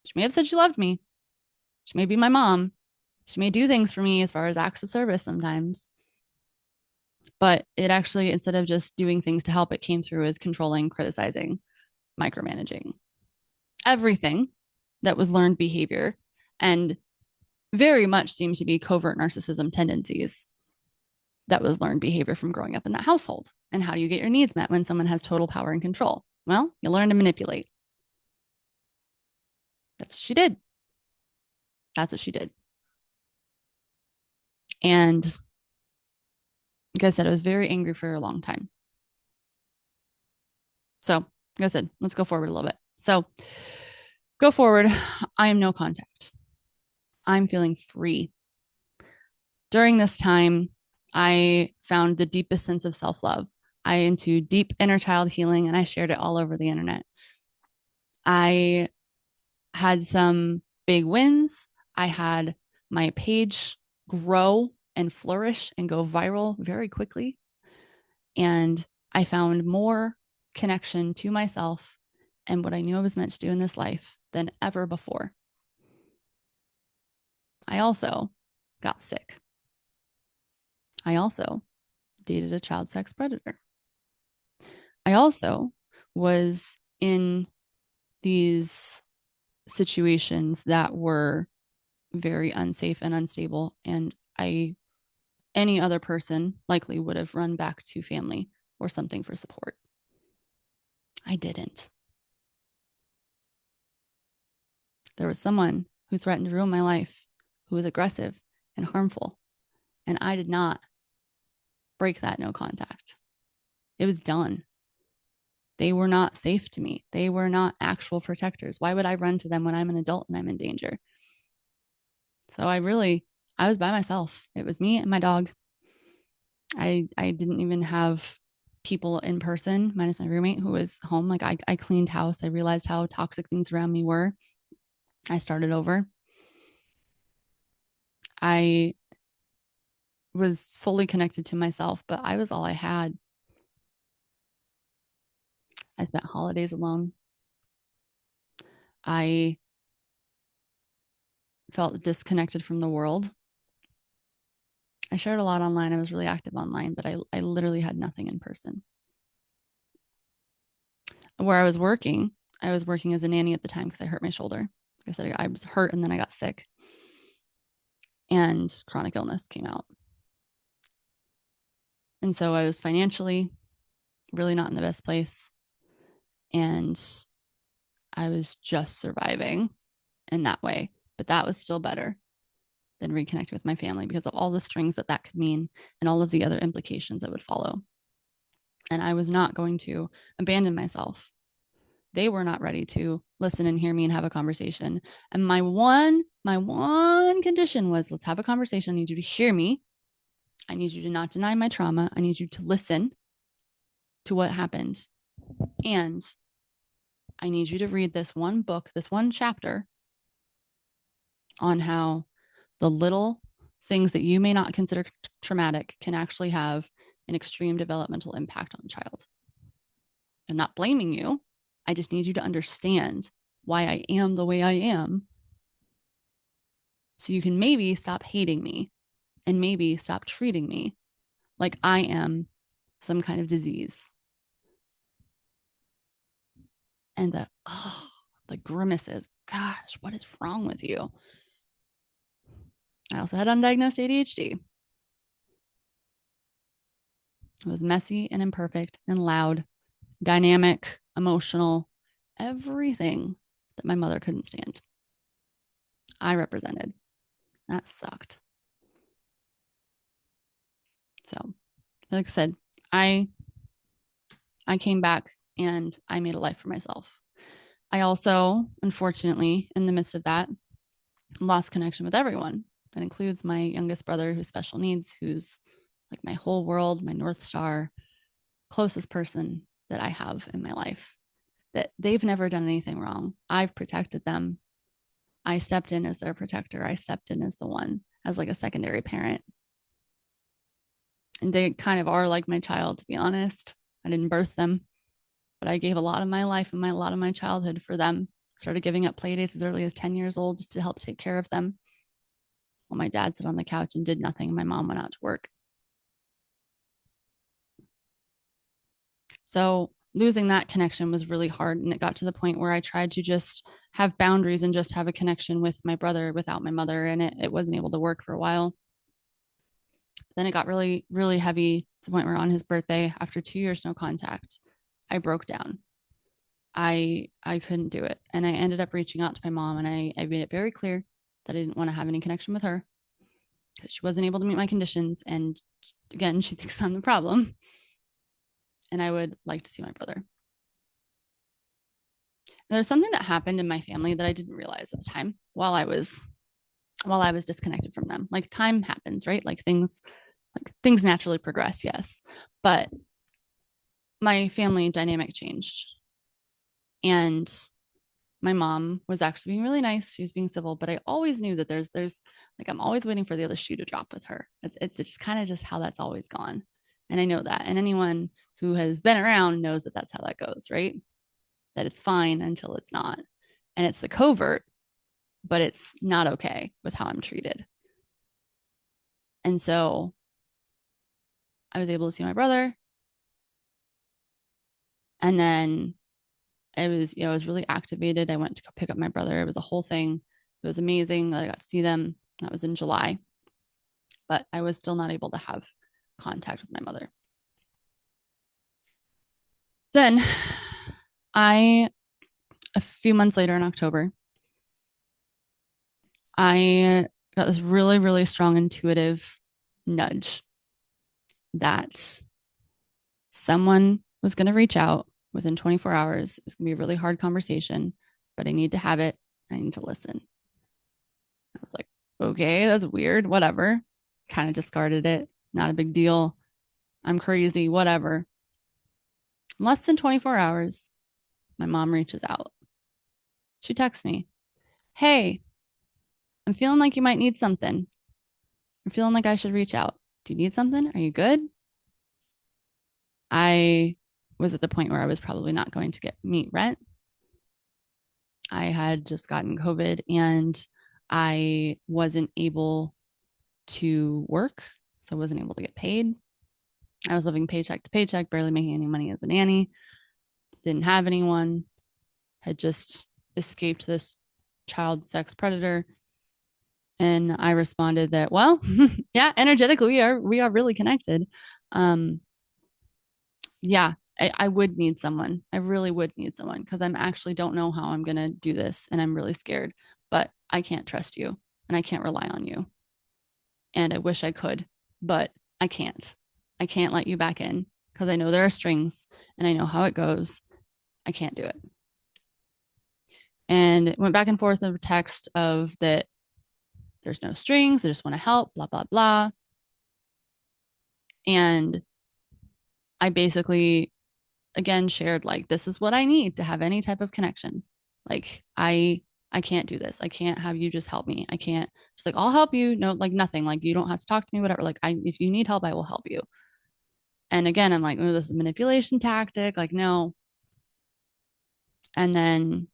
She may have said she loved me. She may be my mom. She may do things for me as far as acts of service sometimes. But it actually, instead of just doing things to help, it came through as controlling, criticizing, micromanaging, everything that was learned behavior and very much seemed to be covert narcissism tendencies that was learned behavior from growing up in that household. And how do you get your needs met when someone has total power and control? Well, you learn to manipulate. That's what she did. That's what she did. And like I said, I was very angry for a long time. So, like I said, let's go forward a little bit. So, go forward. I am no contact. I'm feeling free. During this time, I found the deepest sense of self love. I into deep inner child healing, and I shared it all over the internet. I had some big wins. I had my page grow and flourish and go viral very quickly. And I found more connection to myself and what I knew I was meant to do in this life than ever before. I also got sick. I also dated a child sex predator. I also was in these situations that were very unsafe and unstable. And any other person likely would have run back to family or something for support. I didn't. There was someone who threatened to ruin my life, who was aggressive and harmful. And I did not break that no contact. It was done. They were not safe to me. They were not actual protectors. Why would I run to them when I'm an adult and I'm in danger? So I was by myself. It was me and my dog. I didn't even have people in person, minus my roommate who was home. Like I cleaned house. I realized how toxic things around me were. I started over. I was fully connected to myself, but I was all I had. I spent holidays alone. I felt disconnected from the world. I shared a lot online. I was really active online, but I literally had nothing in person. Where I was working as a nanny at the time because I hurt my shoulder. Like I said, I was hurt and then I got sick. And chronic illness came out. And so I was financially really not in the best place. And I was just surviving in that way. But that was still better than reconnecting with my family because of all the strings that could mean and all of the other implications that would follow. And I was not going to abandon myself. They were not ready to listen and hear me and have a conversation. And my one condition was, let's have a conversation. I need you to hear me. I need you to not deny my trauma. I need you to listen to what happened. And I need you to read this one book, this one chapter on how the little things that you may not consider traumatic can actually have an extreme developmental impact on a child. I'm not blaming you. I just need you to understand why I am the way I am. So you can maybe stop hating me and maybe stop treating me like I am some kind of disease. And the grimaces. Gosh, what is wrong with you? I also had undiagnosed ADHD. It was messy and imperfect and loud, dynamic, emotional, everything that my mother couldn't stand. I represented. That sucked. So, like I said, I I came back and I made a life for myself. I also, unfortunately, in the midst of that, lost connection with everyone. That includes my youngest brother who's special needs, who's like my whole world, my North Star, closest person that I have in my life. That they've never done anything wrong. I've protected them. I stepped in as their protector. I stepped in as the one, as like a secondary parent. And they kind of are like my child, to be honest. I didn't birth them, but I gave a lot of my life and a lot of my childhood for them. Started giving up play dates as early as 10 years old just to help take care of them. While my dad sat on the couch and did nothing, and my mom went out to work. So losing that connection was really hard. And it got to the point where I tried to just have boundaries and just have a connection with my brother without my mother. And it wasn't able to work for a while. Then it got really, really heavy to the point where on his birthday, after 2 years, no contact, I broke down. I couldn't do it. And I ended up reaching out to my mom, and I made it very clear that I didn't want to have any connection with her because she wasn't able to meet my conditions. And again, she thinks I'm the problem. And I would like to see my brother. There's something that happened in my family that I didn't realize at the time while I was disconnected from them. Like time happens, right? Like things naturally progress, yes. But my family dynamic changed. And my mom was actually being really nice. She was being civil, but I always knew that there's like I'm always waiting for the other shoe to drop with her. It's just kind of just how that's always gone. And I know that. And anyone who has been around knows that that's how that goes, right? That it's fine until it's not. And it's the covert, but it's not okay with how I'm treated. And so I was able to see my brother. And then I was really activated. I went to go pick up my brother. It was a whole thing. It was amazing that I got to see them. That was in July. But I was still not able to have contact with my mother. Then a few months later in October, I got this really, really strong intuitive nudge that someone was going to reach out within 24 hours. It was going to be a really hard conversation, but I need to have it. I need to listen. I was like, okay, that's weird. Whatever. Kind of discarded it. Not a big deal. I'm crazy. Whatever. Less than 24 hours, my mom reaches out. She texts me, hey, I'm feeling like you might need something. I'm feeling like I should reach out. Do you need something? Are you good? I was at the point where I was probably not going to meet rent. I had just gotten COVID and I wasn't able to work. So I wasn't able to get paid. I was living paycheck to paycheck, barely making any money as a nanny. Didn't have anyone, had just escaped this child sex predator. And I responded that, well, yeah, energetically we are really connected. Yeah, I would need someone. I really would need someone because I'm actually don't know how I'm gonna do this and I'm really scared, but I can't trust you and I can't rely on you. And I wish I could, but I can't. I can't let you back in because I know there are strings and I know how it goes. I can't do it. And it went back and forth over text of that there's no strings. I just want to help, blah, blah, blah. And I basically, again, shared like, this is what I need to have any type of connection. Like, I can't do this. I can't have you just help me. I can't just like, I'll help you. No, like nothing. Like, you don't have to talk to me, whatever. Like, if you need help, I will help you. And again, I'm like, oh, this is a manipulation tactic. Like, no. And then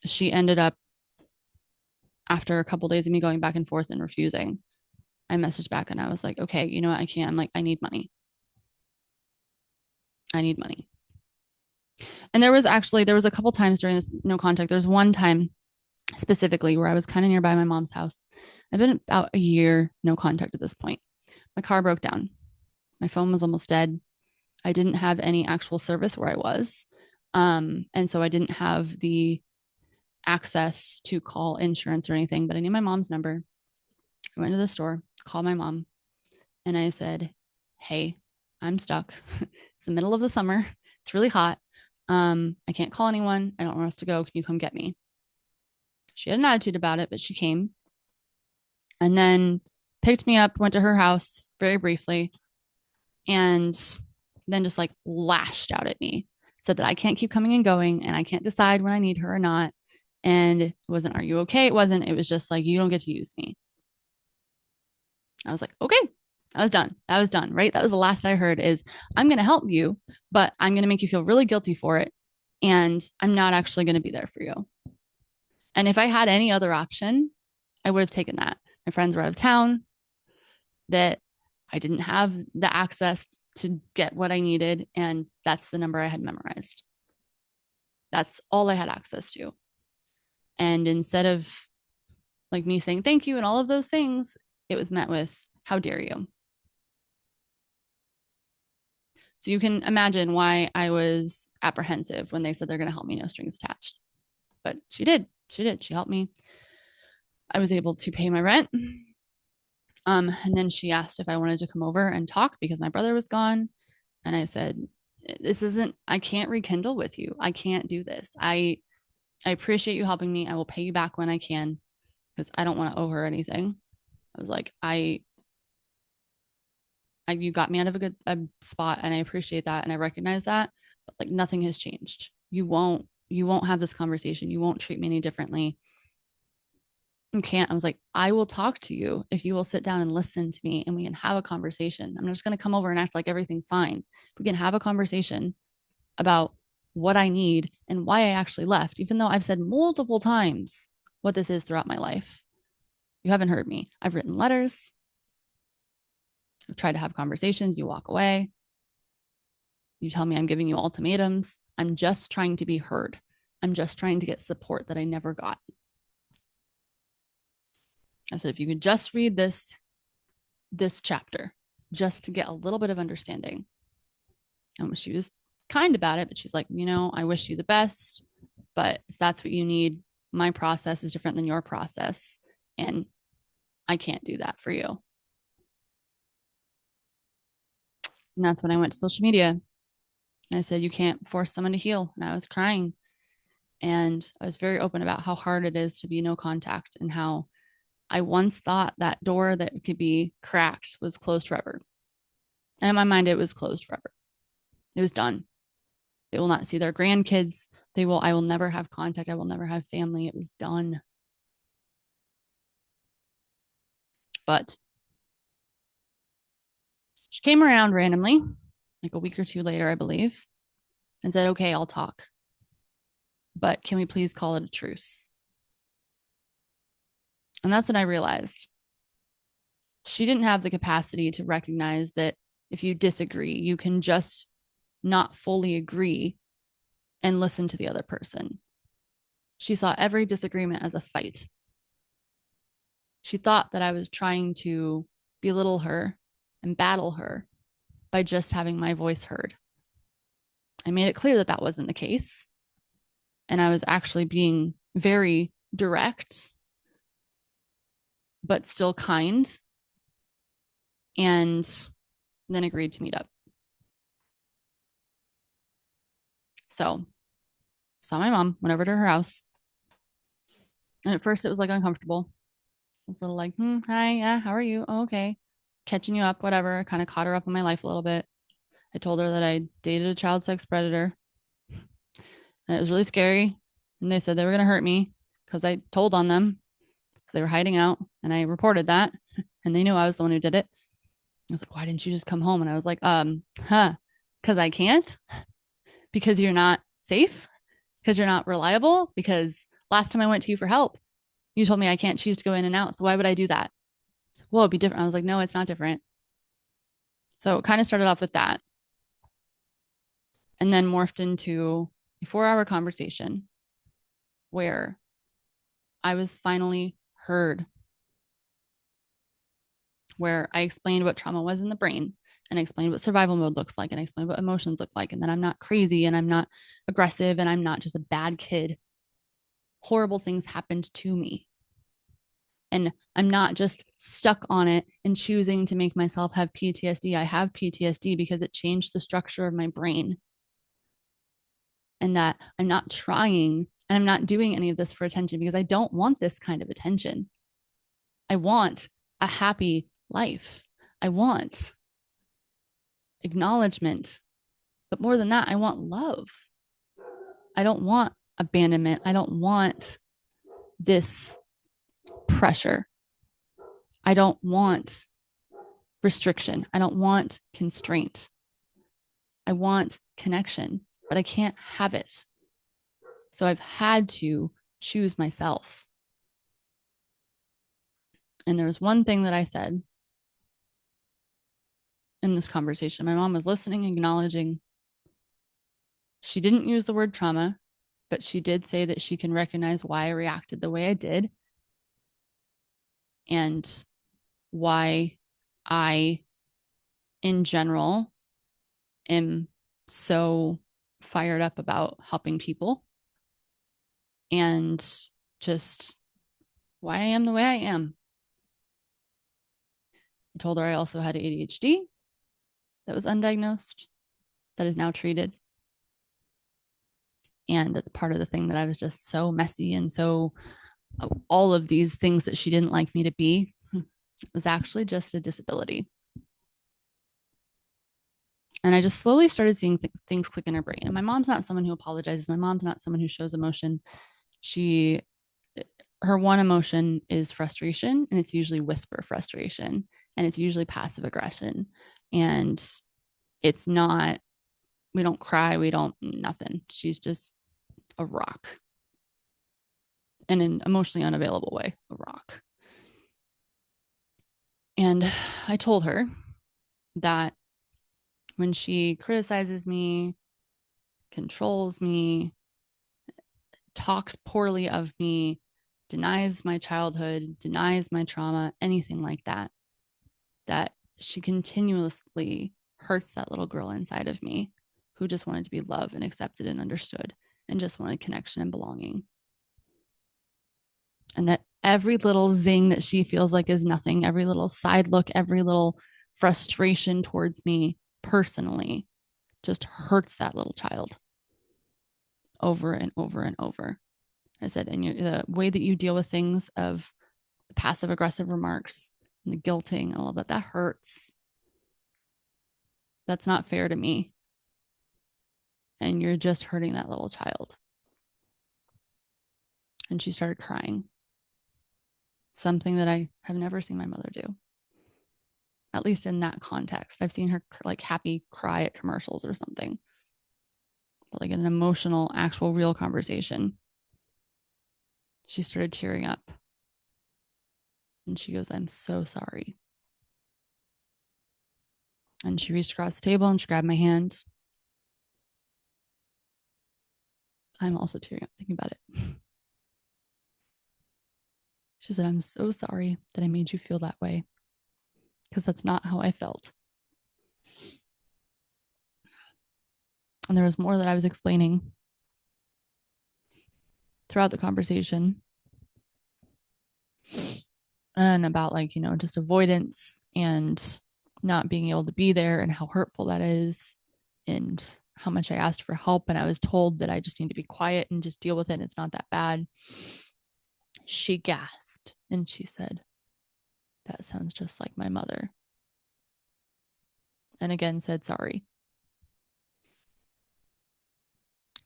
she ended up, after a couple of days of me going back and forth and refusing, I messaged back and I was like, okay, you know what? I can't. I'm like, I need money. I need money. And there was a couple times during this no contact. There's one time specifically where I was kind of nearby my mom's house. I've been about a year no contact at this point. My car broke down. My phone was almost dead. I didn't have any actual service where I was. And so I didn't have the access to call insurance or anything, but I knew my mom's number. I went to the store, called my mom, and I said, "Hey, I'm stuck. It's the middle of the summer. It's really hot. I can't call anyone. I don't know where else to go. Can you come get me?" She had an attitude about it, but she came and then picked me up, went to her house very briefly, and then just like lashed out at me, said that I can't keep coming and going and I can't decide when I need her or not. And it wasn't, "Are you okay?" It wasn't. It was just like, "You don't get to use me." I was like, "Okay." I was done. I was done, right? That was the last I heard is, "I'm going to help you, but I'm going to make you feel really guilty for it. And I'm not actually going to be there for you." And if I had any other option, I would have taken that. My friends were out of town, that I didn't have the access to get what I needed. And that's the number I had memorized. That's all I had access to. And instead of like me saying thank you and all of those things, it was met with, "How dare you?" So you can imagine why I was apprehensive when they said they're going to help me, no strings attached. But she did. She did. She helped me. I was able to pay my rent. And then she asked if I wanted to come over and talk because my brother was gone. And I said, "This isn't, I can't rekindle with you. I can't do this. I appreciate you helping me. I will pay you back when I can because I don't want to owe her anything." I was like, you got me out of a spot and I appreciate that. And I recognize that, but like nothing has changed. You won't have this conversation. You won't treat me any differently. You can't. I was like, "I will talk to you if you will sit down and listen to me and we can have a conversation. I'm just going to come over and act like everything's fine. We can have a conversation about what I need and why I actually left, even though I've said multiple times what this is throughout my life. You haven't heard me. I've written letters. I've tried to have conversations. You walk away. You tell me I'm giving you ultimatums. I'm just trying to be heard. I'm just trying to get support that I never got." I said, "If you could just read this chapter, just to get a little bit of understanding." And she was kind about it, but she's like, "I wish you the best, but if that's what you need, my process is different than your process. And I can't do that for you." And that's when I went to social media. And I said, "You can't force someone to heal." And I was crying. And I was very open about how hard it is to be no contact and how I once thought that door that could be cracked was closed forever. And in my mind, it was closed forever. It was done. They will not see their grandkids. I will never have contact. I will never have family. It was done. But she came around randomly, like a week or two later, I believe, and said, "Okay, I'll talk. But can we please call it a truce?" And that's when I realized she didn't have the capacity to recognize that if you disagree, you can just not fully agree and listen to the other person. She saw every disagreement as a fight. She thought that I was trying to belittle her and battle her by just having my voice heard. I made it clear that that wasn't the case. And I was actually being very direct, but still kind, and then agreed to meet up. So saw my mom, went over to her house. And at first it was like uncomfortable. I was a little like, "Hi, yeah, how are you? Oh, okay. Catching you up, whatever." I kind of caught her up in my life a little bit. I told her that I dated a child sex predator and it was really scary. And they said they were going to hurt me because I told on them because they were hiding out. And I reported that and they knew I was the one who did it. I was like, "Why didn't you just come home?" And I was like, because I can't, because you're not safe, because you're not reliable, because last time I went to you for help, you told me I can't choose to go in and out. So why would I do that? Well, it'd be different. I was like, "No, it's not different." So it kind of started off with that and then morphed into a 4-hour conversation where I was finally heard, where I explained what trauma was in the brain And I explained what survival mode looks like, and I explained what emotions look like, and that I'm not crazy and I'm not aggressive and I'm not just a bad kid. Horrible things happened to me. And I'm not just stuck on it and choosing to make myself have PTSD. I have PTSD because it changed the structure of my brain. And that I'm not trying and I'm not doing any of this for attention because I don't want this kind of attention. I want a happy life. I want acknowledgement. But more than that, I want love. I don't want abandonment. I don't want this pressure. I don't want restriction. I don't want constraint. I want connection, but I can't have it. So I've had to choose myself. And there was one thing that I said in this conversation. My mom was listening, acknowledging. She didn't use the word trauma, but she did say that she can recognize why I reacted the way I did and why I, in general, am so fired up about helping people and just why I am the way I am. I told her I also had ADHD that was undiagnosed, that is now treated. And that's part of the thing that I was just so messy and so all of these things that she didn't like me to be was actually just a disability. And I just slowly started seeing things click in her brain. And my mom's not someone who apologizes. My mom's not someone who shows emotion. Her one emotion is frustration, and it's usually whisper frustration, and it's usually passive aggression. And it's not, we don't cry, we don't, nothing. She's just a rock in an emotionally unavailable way, a rock. And I told her that when she criticizes me, controls me, talks poorly of me, denies my childhood, denies my trauma, anything like that, that she continuously hurts that little girl inside of me who just wanted to be loved and accepted and understood and just wanted connection and belonging. And that every little zing that she feels like is nothing, every little side look, every little frustration towards me personally just hurts that little child over and over and over. I said, and the way that you deal with things of passive aggressive remarks and the guilting and all of that, that hurts. That's not fair to me. And you're just hurting that little child. And she started crying. Something that I have never seen my mother do. At least in that context. I've seen her like happy cry at commercials or something. But like in an emotional, actual, real conversation, she started tearing up. And she goes, "I'm so sorry." And she reached across the table and she grabbed my hand. I'm also tearing up thinking about it. She said, "I'm so sorry that I made you feel that way because that's not how I felt." And there was more that I was explaining throughout the conversation and about like, just avoidance and not being able to be there and how hurtful that is and how much I asked for help and I was told that I just need to be quiet and just deal with it. It's not that bad. She gasped and she said, "That sounds just like my mother." And again said sorry.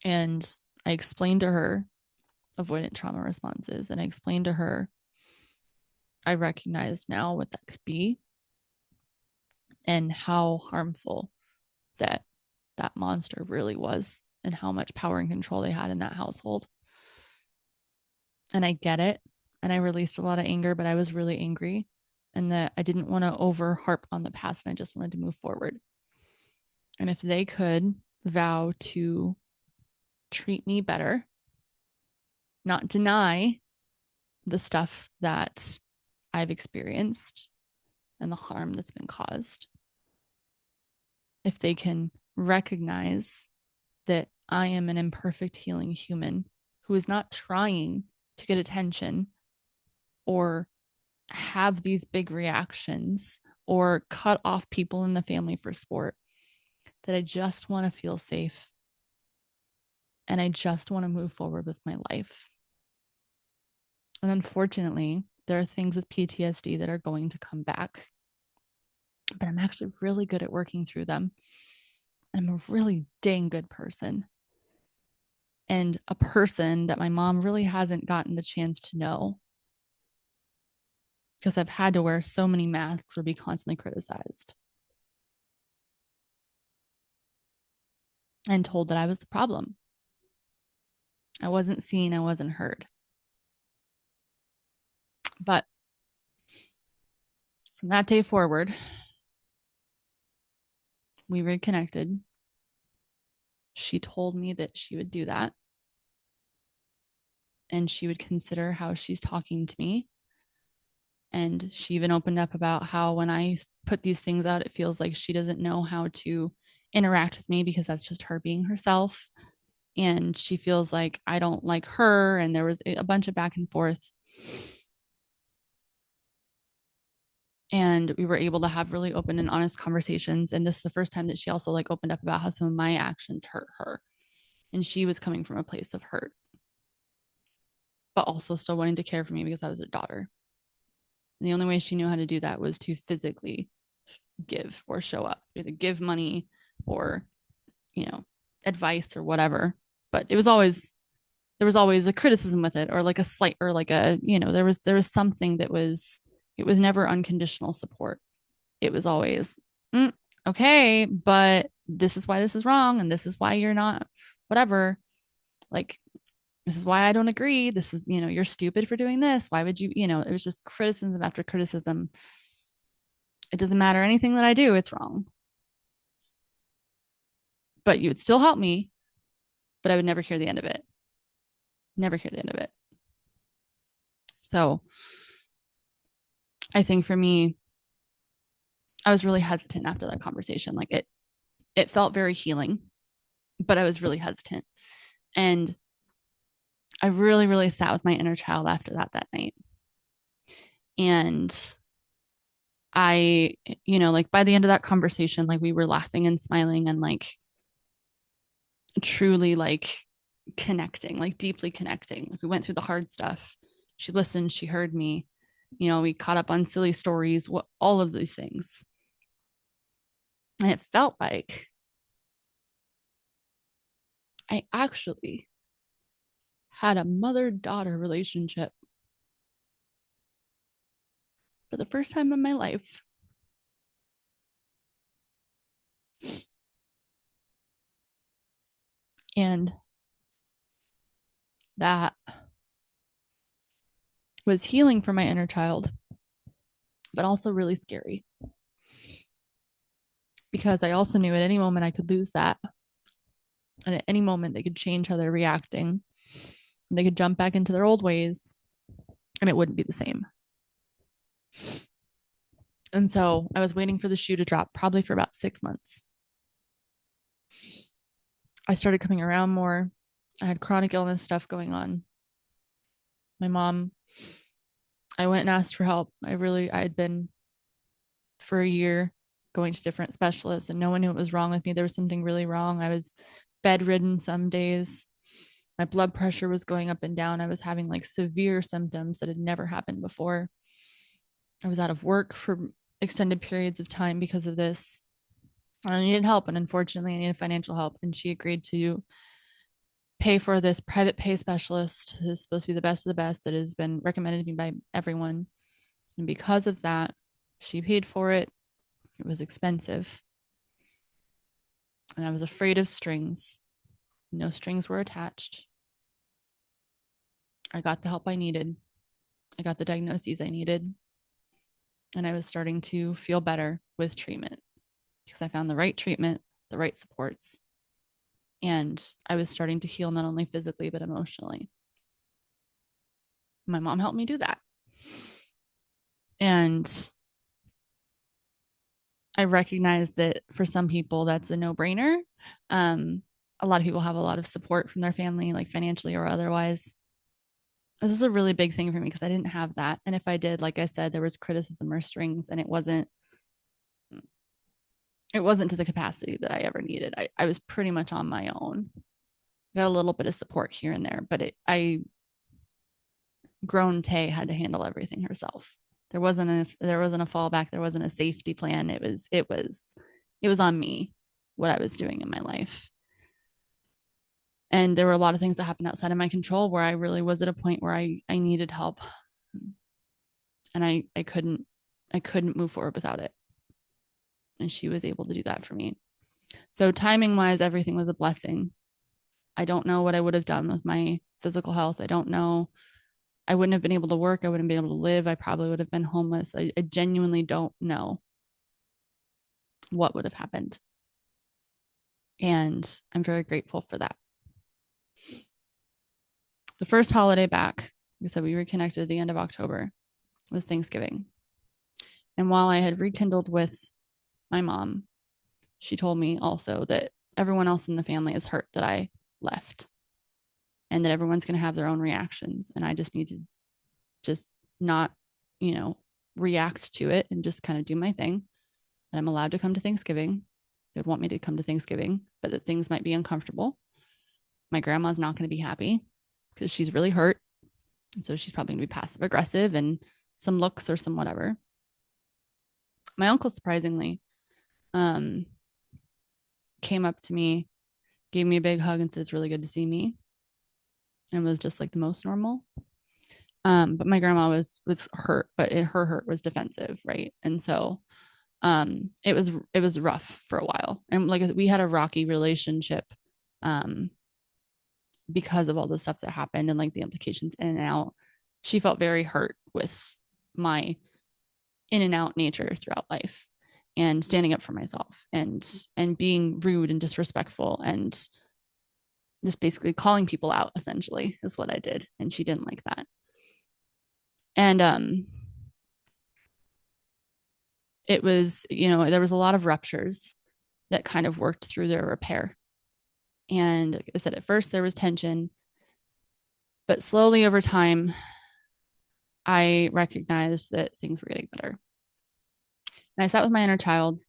And I explained to her avoidant trauma responses and I explained to her I recognize now what that could be and how harmful that monster really was and how much power and control they had in that household. And I get it. And I released a lot of anger, but I was really angry and that I didn't want to over harp on the past and I just wanted to move forward. And if they could vow to treat me better, not deny the stuff that I've experienced and the harm that's been caused, if they can recognize that I am an imperfect healing human who is not trying to get attention or have these big reactions or cut off people in the family for sport, that I just want to feel safe and I just want to move forward with my life. And unfortunately, there are things with PTSD that are going to come back, but I'm actually really good at working through them. I'm a really dang good person, and a person that my mom really hasn't gotten the chance to know because I've had to wear so many masks or be constantly criticized and told that I was the problem. I wasn't seen, I wasn't heard. But from that day forward, we reconnected. She told me that she would do that and she would consider how she's talking to me. And she even opened up about how when I put these things out, it feels like she doesn't know how to interact with me because that's just her being herself. And she feels like I don't like her. And there was a bunch of back and forth. And we were able to have really open and honest conversations. And this is the first time that she also like opened up about how some of my actions hurt her. And she was coming from a place of hurt, but also still wanting to care for me because I was her daughter. And the only way she knew how to do that was to physically give or show up, either give money or, you know, advice or whatever. But it was always, there was always a criticism with it or like a slight or like a, you know, there was something that was, it was never unconditional support. It was always, okay, but this is why this is wrong. And this is why you're not, whatever. Like, this is why I don't agree. This is, you know, you're stupid for doing this. Why would you, you know, it was just criticism after criticism. It doesn't matter anything that I do, it's wrong. But you would still help me, but I would never hear the end of it. Never hear the end of it. So I think for me, I was really hesitant after that conversation. Like it felt very healing, but I was really hesitant. And I really, really sat with my inner child after that night. And I, you know, like by the end of that conversation, like we were laughing and smiling and like truly like connecting, like deeply connecting. Like we went through the hard stuff. She listened, she heard me. You know, we caught up on silly stories, what all of these things. And it felt like I actually had a mother-daughter relationship for the first time in my life. And that was healing for my inner child, but also really scary because I also knew at any moment I could lose that. And at any moment they could change how they're reacting. They could jump back into their old ways and it wouldn't be the same. And so I was waiting for the shoe to drop probably for about 6 months. I started coming around more. I had chronic illness stuff going on. My mom, I went and asked for help. I had been for a year going to different specialists and no one knew what was wrong with me. There was something really wrong. I was bedridden some days. My blood pressure was going up and down. I was having like severe symptoms that had never happened before. I was out of work for extended periods of time because of this. I needed help, and unfortunately, I needed financial help. And she agreed to pay for this private pay specialist who's supposed to be the best of the best that has been recommended to me by everyone. And because of that, she paid for it. It was expensive. And I was afraid of strings. No strings were attached. I got the help I needed. I got the diagnoses I needed. And I was starting to feel better with treatment because I found the right treatment, the right supports. And I was starting to heal not only physically, but emotionally. My mom helped me do that. And I recognize that for some people that's a no-brainer. Um, a lot of people have a lot of support from their family, like financially or otherwise. This was a really big thing for me because I didn't have that. And if I did, like I said, there was criticism or strings, and it wasn't to the capacity that I ever needed. I was pretty much on my own. Got a little bit of support here and there, but grown Tay had to handle everything herself. There wasn't a fallback. There wasn't a safety plan. It was on me what I was doing in my life. And there were a lot of things that happened outside of my control where I really was at a point where I needed help, and I couldn't move forward without it. And she was able to do that for me. So timing wise, everything was a blessing. I don't know what I would have done with my physical health. I don't know. I wouldn't have been able to work. I wouldn't be able to live. I probably would have been homeless. I genuinely don't know what would have happened. And I'm very grateful for that. The first holiday back, like I said, we reconnected at the end of October, was Thanksgiving. And while I had rekindled with my mom, she told me also that everyone else in the family is hurt that I left, and that everyone's going to have their own reactions. And I just need to just not, react to it and just kind of do my thing. And I'm allowed to come to Thanksgiving. They would want me to come to Thanksgiving, but that things might be uncomfortable. My grandma's not going to be happy because she's really hurt. And so she's probably going to be passive aggressive and some looks or some whatever. My uncle, surprisingly, came up to me, gave me a big hug, and said, "It's really good to see me," and was just like the most normal. But my grandma was hurt, but her hurt was defensive, right? And so it was rough for a while, and like we had a rocky relationship because of all the stuff that happened and like the implications in and out. She felt very hurt with my in and out nature throughout life, and standing up for myself, and being rude and disrespectful, and just basically calling people out essentially is what I did, and she didn't like that. And it was, there was a lot of ruptures that kind of worked through their repair. And like I said, at first there was tension, but slowly over time, I recognized that things were getting better. And I sat with my inner child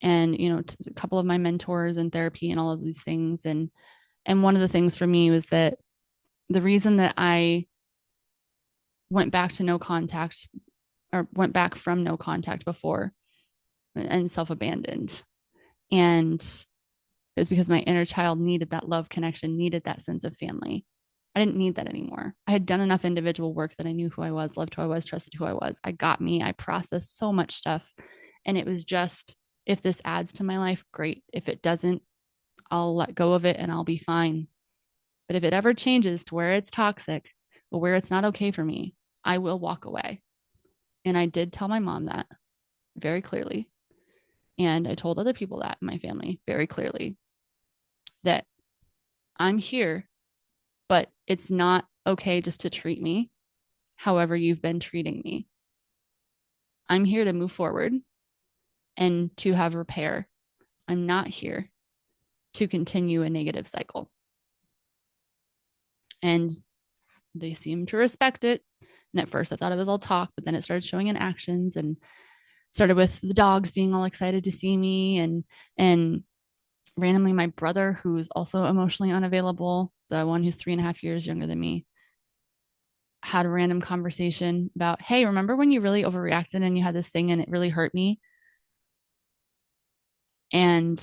and, a couple of my mentors in therapy and all of these things. And one of the things for me was that the reason that I went back to no contact, or went back from no contact before, and self-abandoned, and it was because my inner child needed that love connection, needed that sense of family. I didn't need that anymore. I had done enough individual work that I knew who I was, loved who I was, trusted who I was. I got me. I processed so much stuff. And it was just, if this adds to my life, great. If it doesn't, I'll let go of it and I'll be fine. But if it ever changes to where it's toxic or where it's not okay for me, I will walk away. And I did tell my mom that very clearly. And I told other people that in my family very clearly, that I'm here, but it's not okay just to treat me however you've been treating me. I'm here to move forward and to have repair. I'm not here to continue a negative cycle. And they seemed to respect it. And at first I thought it was all talk, but then it started showing in actions, and started with the dogs being all excited to see me, and randomly my brother, who's also emotionally unavailable, the one who's 3.5 years younger than me, had a random conversation about, "Hey, remember when you really overreacted and you had this thing and it really hurt me?" And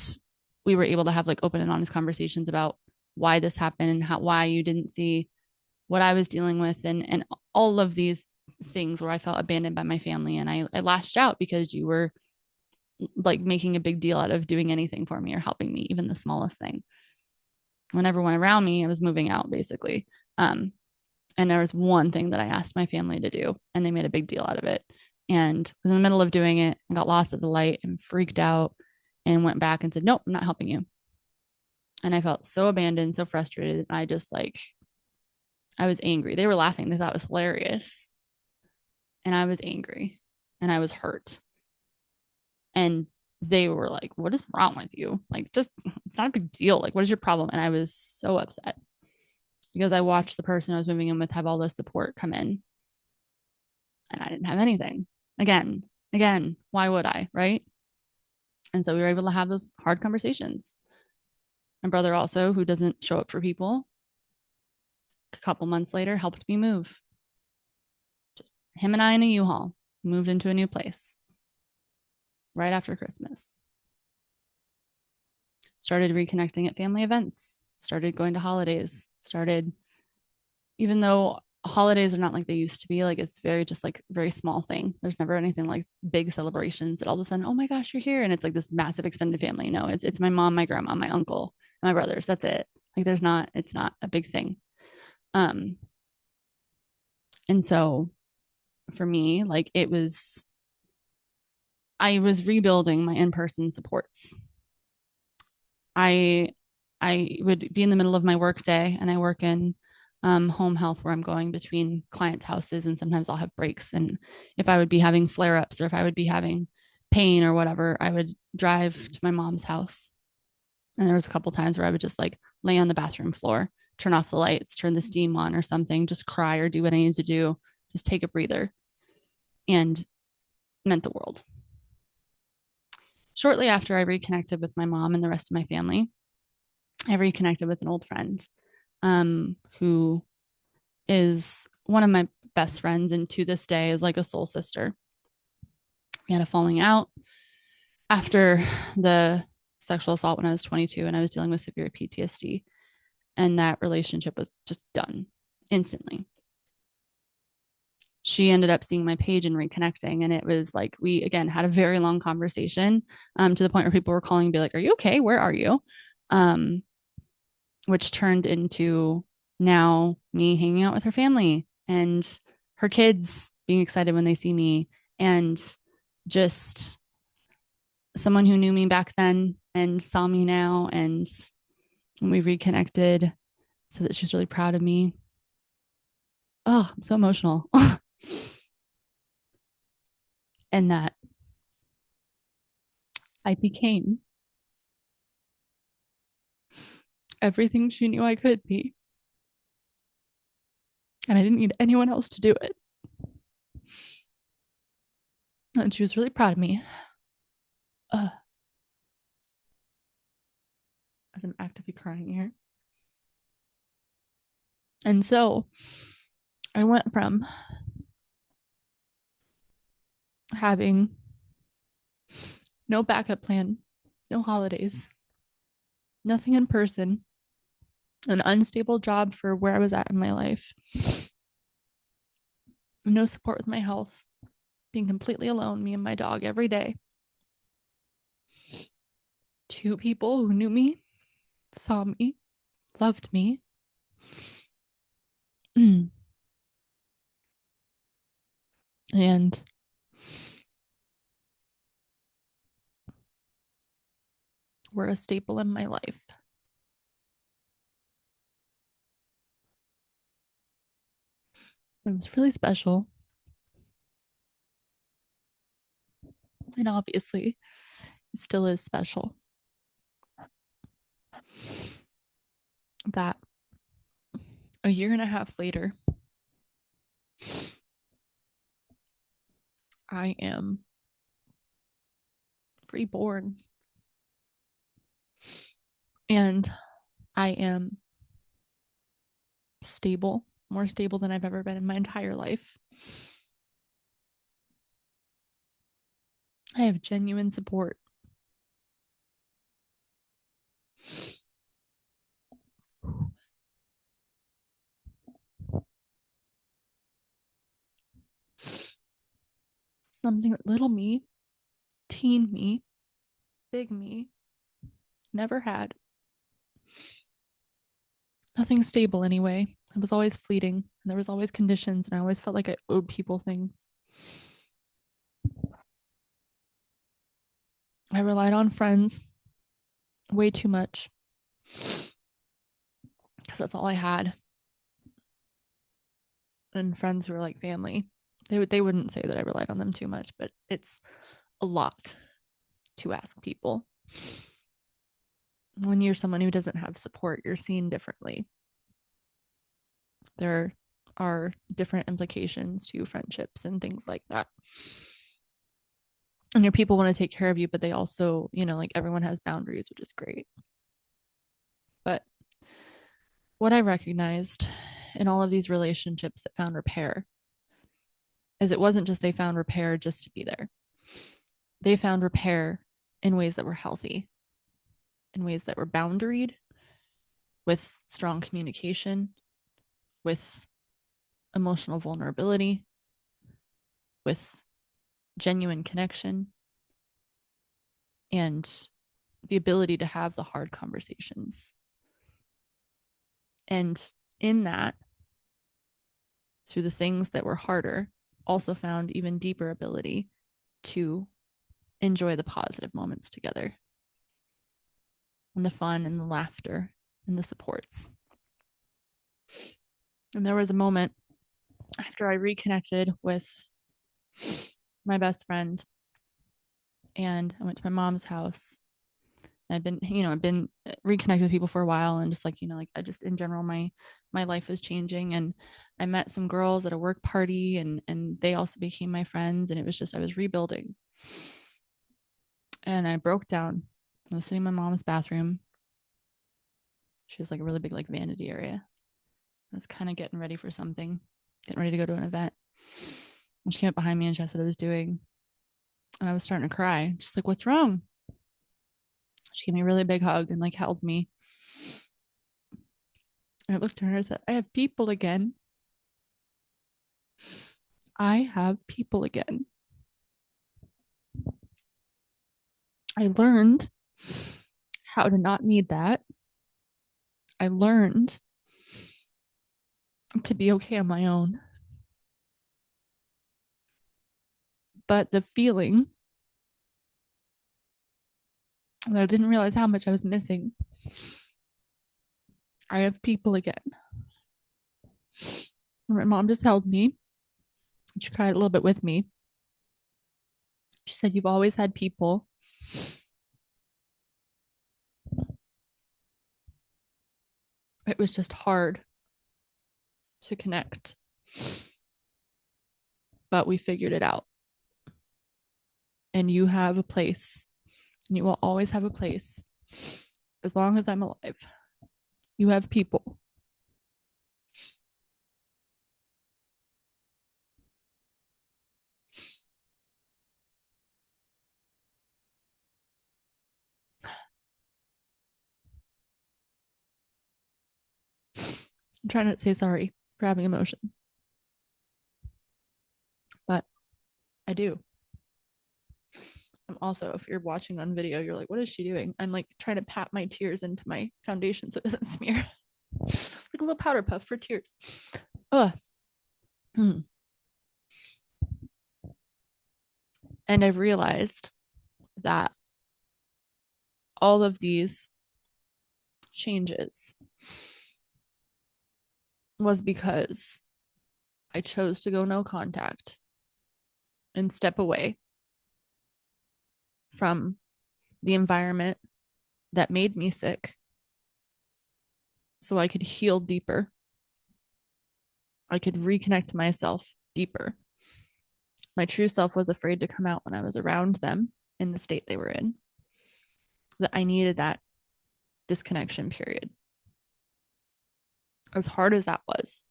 we were able to have like open and honest conversations about why this happened and why you didn't see what I was dealing with, and all of these things where I felt abandoned by my family. And I lashed out because you were like making a big deal out of doing anything for me or helping me, even the smallest thing. When everyone around me, I was moving out basically. And there was one thing that I asked my family to do, and they made a big deal out of it. And was in the middle of doing it and got lost at the light and freaked out and went back and said, "Nope, I'm not helping you." And I felt so abandoned, so frustrated. I just I was angry. They were laughing. They thought it was hilarious. And I was angry and I was hurt. And they were like, what is wrong with you? Like, just, it's not a big deal. Like, what is your problem? And I was so upset because I watched the person I was moving in with have all this support come in and I didn't have anything. Again, why would I? Right. And so we were able to have those hard conversations. My brother also, who doesn't show up for people, a couple months later helped me move. Just him and I in a U-Haul moved into a new place right after Christmas. Started reconnecting at family events, started going to holidays, started, even though holidays are not like they used to be, like it's very just like very small thing. There's never anything like big celebrations that all of a sudden, oh my gosh, you're here. And it's like this massive extended family. No, it's my mom, my grandma, my uncle, my brothers. That's it. Like there's not, it's not a big thing. Um, and so for me, like it was, I was rebuilding my in-person supports. I I would be in the middle of my work day and I work in home health where I'm going between clients' houses and sometimes I'll have breaks. And if I would be having flare ups or if I would be having pain or whatever, I would drive to my mom's house. And there was a couple times where I would just like lay on the bathroom floor, turn off the lights, turn the steam on or something, just cry or do what I need to do, just take a breather, and meant the world. Shortly after I reconnected with my mom and the rest of my family, I reconnected with an old friend who is one of my best friends and to this day is like a soul sister. We had a falling out after the sexual assault when I was 22 and I was dealing with severe PTSD. And that relationship was just done instantly. She ended up seeing my page and reconnecting. And it was like, we again had a very long conversation to the point where people were calling and be like, are you okay? Where are you? Which turned into now me hanging out with her family and her kids being excited when they see me, and just someone who knew me back then and saw me now. And when we reconnected, said that she's really proud of me. Oh, I'm so emotional. And that I became everything she knew I could be. And I didn't need anyone else to do it. And she was really proud of me. As I'm actively crying here. And so I went from having no backup plan, no holidays, nothing in person, an unstable job for where I was at in my life, no support with my health, being completely alone, me and my dog every day. Two people who knew me, saw me, loved me. And were a staple in my life. It was really special. And obviously, it still is special that a year and a half later, I am reborn. And I am stable, more stable than I've ever been in my entire life. I have genuine support. Something that little me, teen me, big me never had. Nothing stable anyway. It was always fleeting, and there was always conditions, and I always felt like I owed people things. I relied on friends way too much because that's all I had. And friends who were like family. They wouldn't say that I relied on them too much, but it's a lot. to ask people. When you're someone who doesn't have support, you're seen differently. There are different implications to friendships and things like that. And your people want to take care of you, but they also, like everyone has boundaries, which is great. But what I recognized in all of these relationships that found repair is it wasn't just they found repair just to be there. They found repair in ways that were healthy, in ways that were boundaried, with strong communication, with emotional vulnerability, with genuine connection, and the ability to have the hard conversations. And in that, through the things that were harder, also found even deeper ability to enjoy the positive moments together, and the fun and the laughter and the supports. And there was a moment after I reconnected with my best friend and I went to my mom's house. I've been reconnected with people for a while, and just like I just in general my life was changing, and I met some girls at a work party, and they also became my friends, and it was just I was rebuilding, and I broke down. I was sitting in my mom's bathroom. She was like a really big like vanity area. I was kind of getting ready for something, getting ready to go to an event. And she came up behind me and she asked what I was doing, and I was starting to cry. She's like, "What's wrong?" She gave me a really big hug and like held me. I looked at her and said, "I have people again. I have people again. I learned how to not need that. I learned to be okay on my own. But the feeling that I didn't realize how much I was missing. I have people again." My mom just held me. She cried a little bit with me. She said, "You've always had people. It was just hard to connect. But we figured it out. And you have a place. And you will always have a place. As long as I'm alive. You have people." I'm trying not to say sorry for having emotion, but I do. I'm also, if you're watching on video, you're like, "What is she doing?" I'm like trying to pat my tears into my foundation so it doesn't smear. It's like a little powder puff for tears. Ugh. And I've realized that all of these changes was because I chose to go no contact and step away from the environment that made me sick so I could heal deeper. I could reconnect myself deeper. My true self was afraid to come out when I was around them in the state they were in. That I needed that disconnection period. As hard as that was.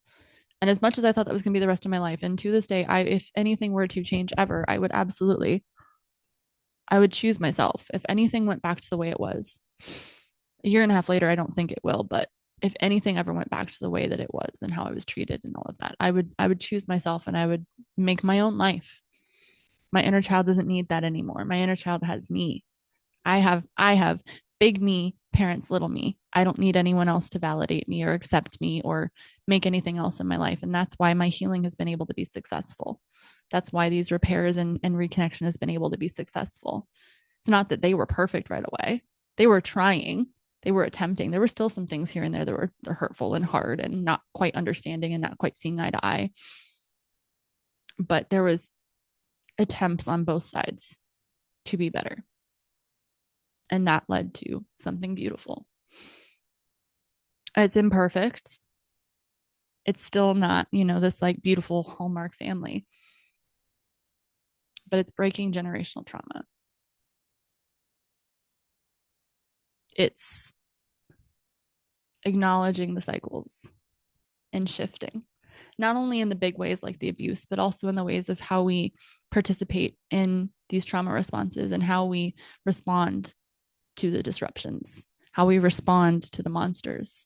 And as much as I thought that was going to be the rest of my life, and to this day, if anything were to change ever, I would choose myself. If anything went back to the way it was, a year and a half later, I don't think it will, but if anything ever went back to the way that it was and how I was treated and all of that, I would choose myself and I would make my own life. My inner child doesn't need that anymore. My inner child has me. I have big me, parents, little me. I don't need anyone else to validate me or accept me or make anything else in my life. And that's why my healing has been able to be successful. That's why these repairs and reconnection has been able to be successful. It's not that they were perfect right away. They were trying, they were attempting. There were still some things here and there that were hurtful and hard and not quite understanding and not quite seeing eye to eye. But there was attempts on both sides to be better. And that led to something beautiful. It's imperfect. It's still not, this like beautiful Hallmark family, but it's breaking generational trauma. It's acknowledging the cycles and shifting, not only in the big ways like the abuse, but also in the ways of how we participate in these trauma responses and how we respond to the disruptions, how we respond to the monsters,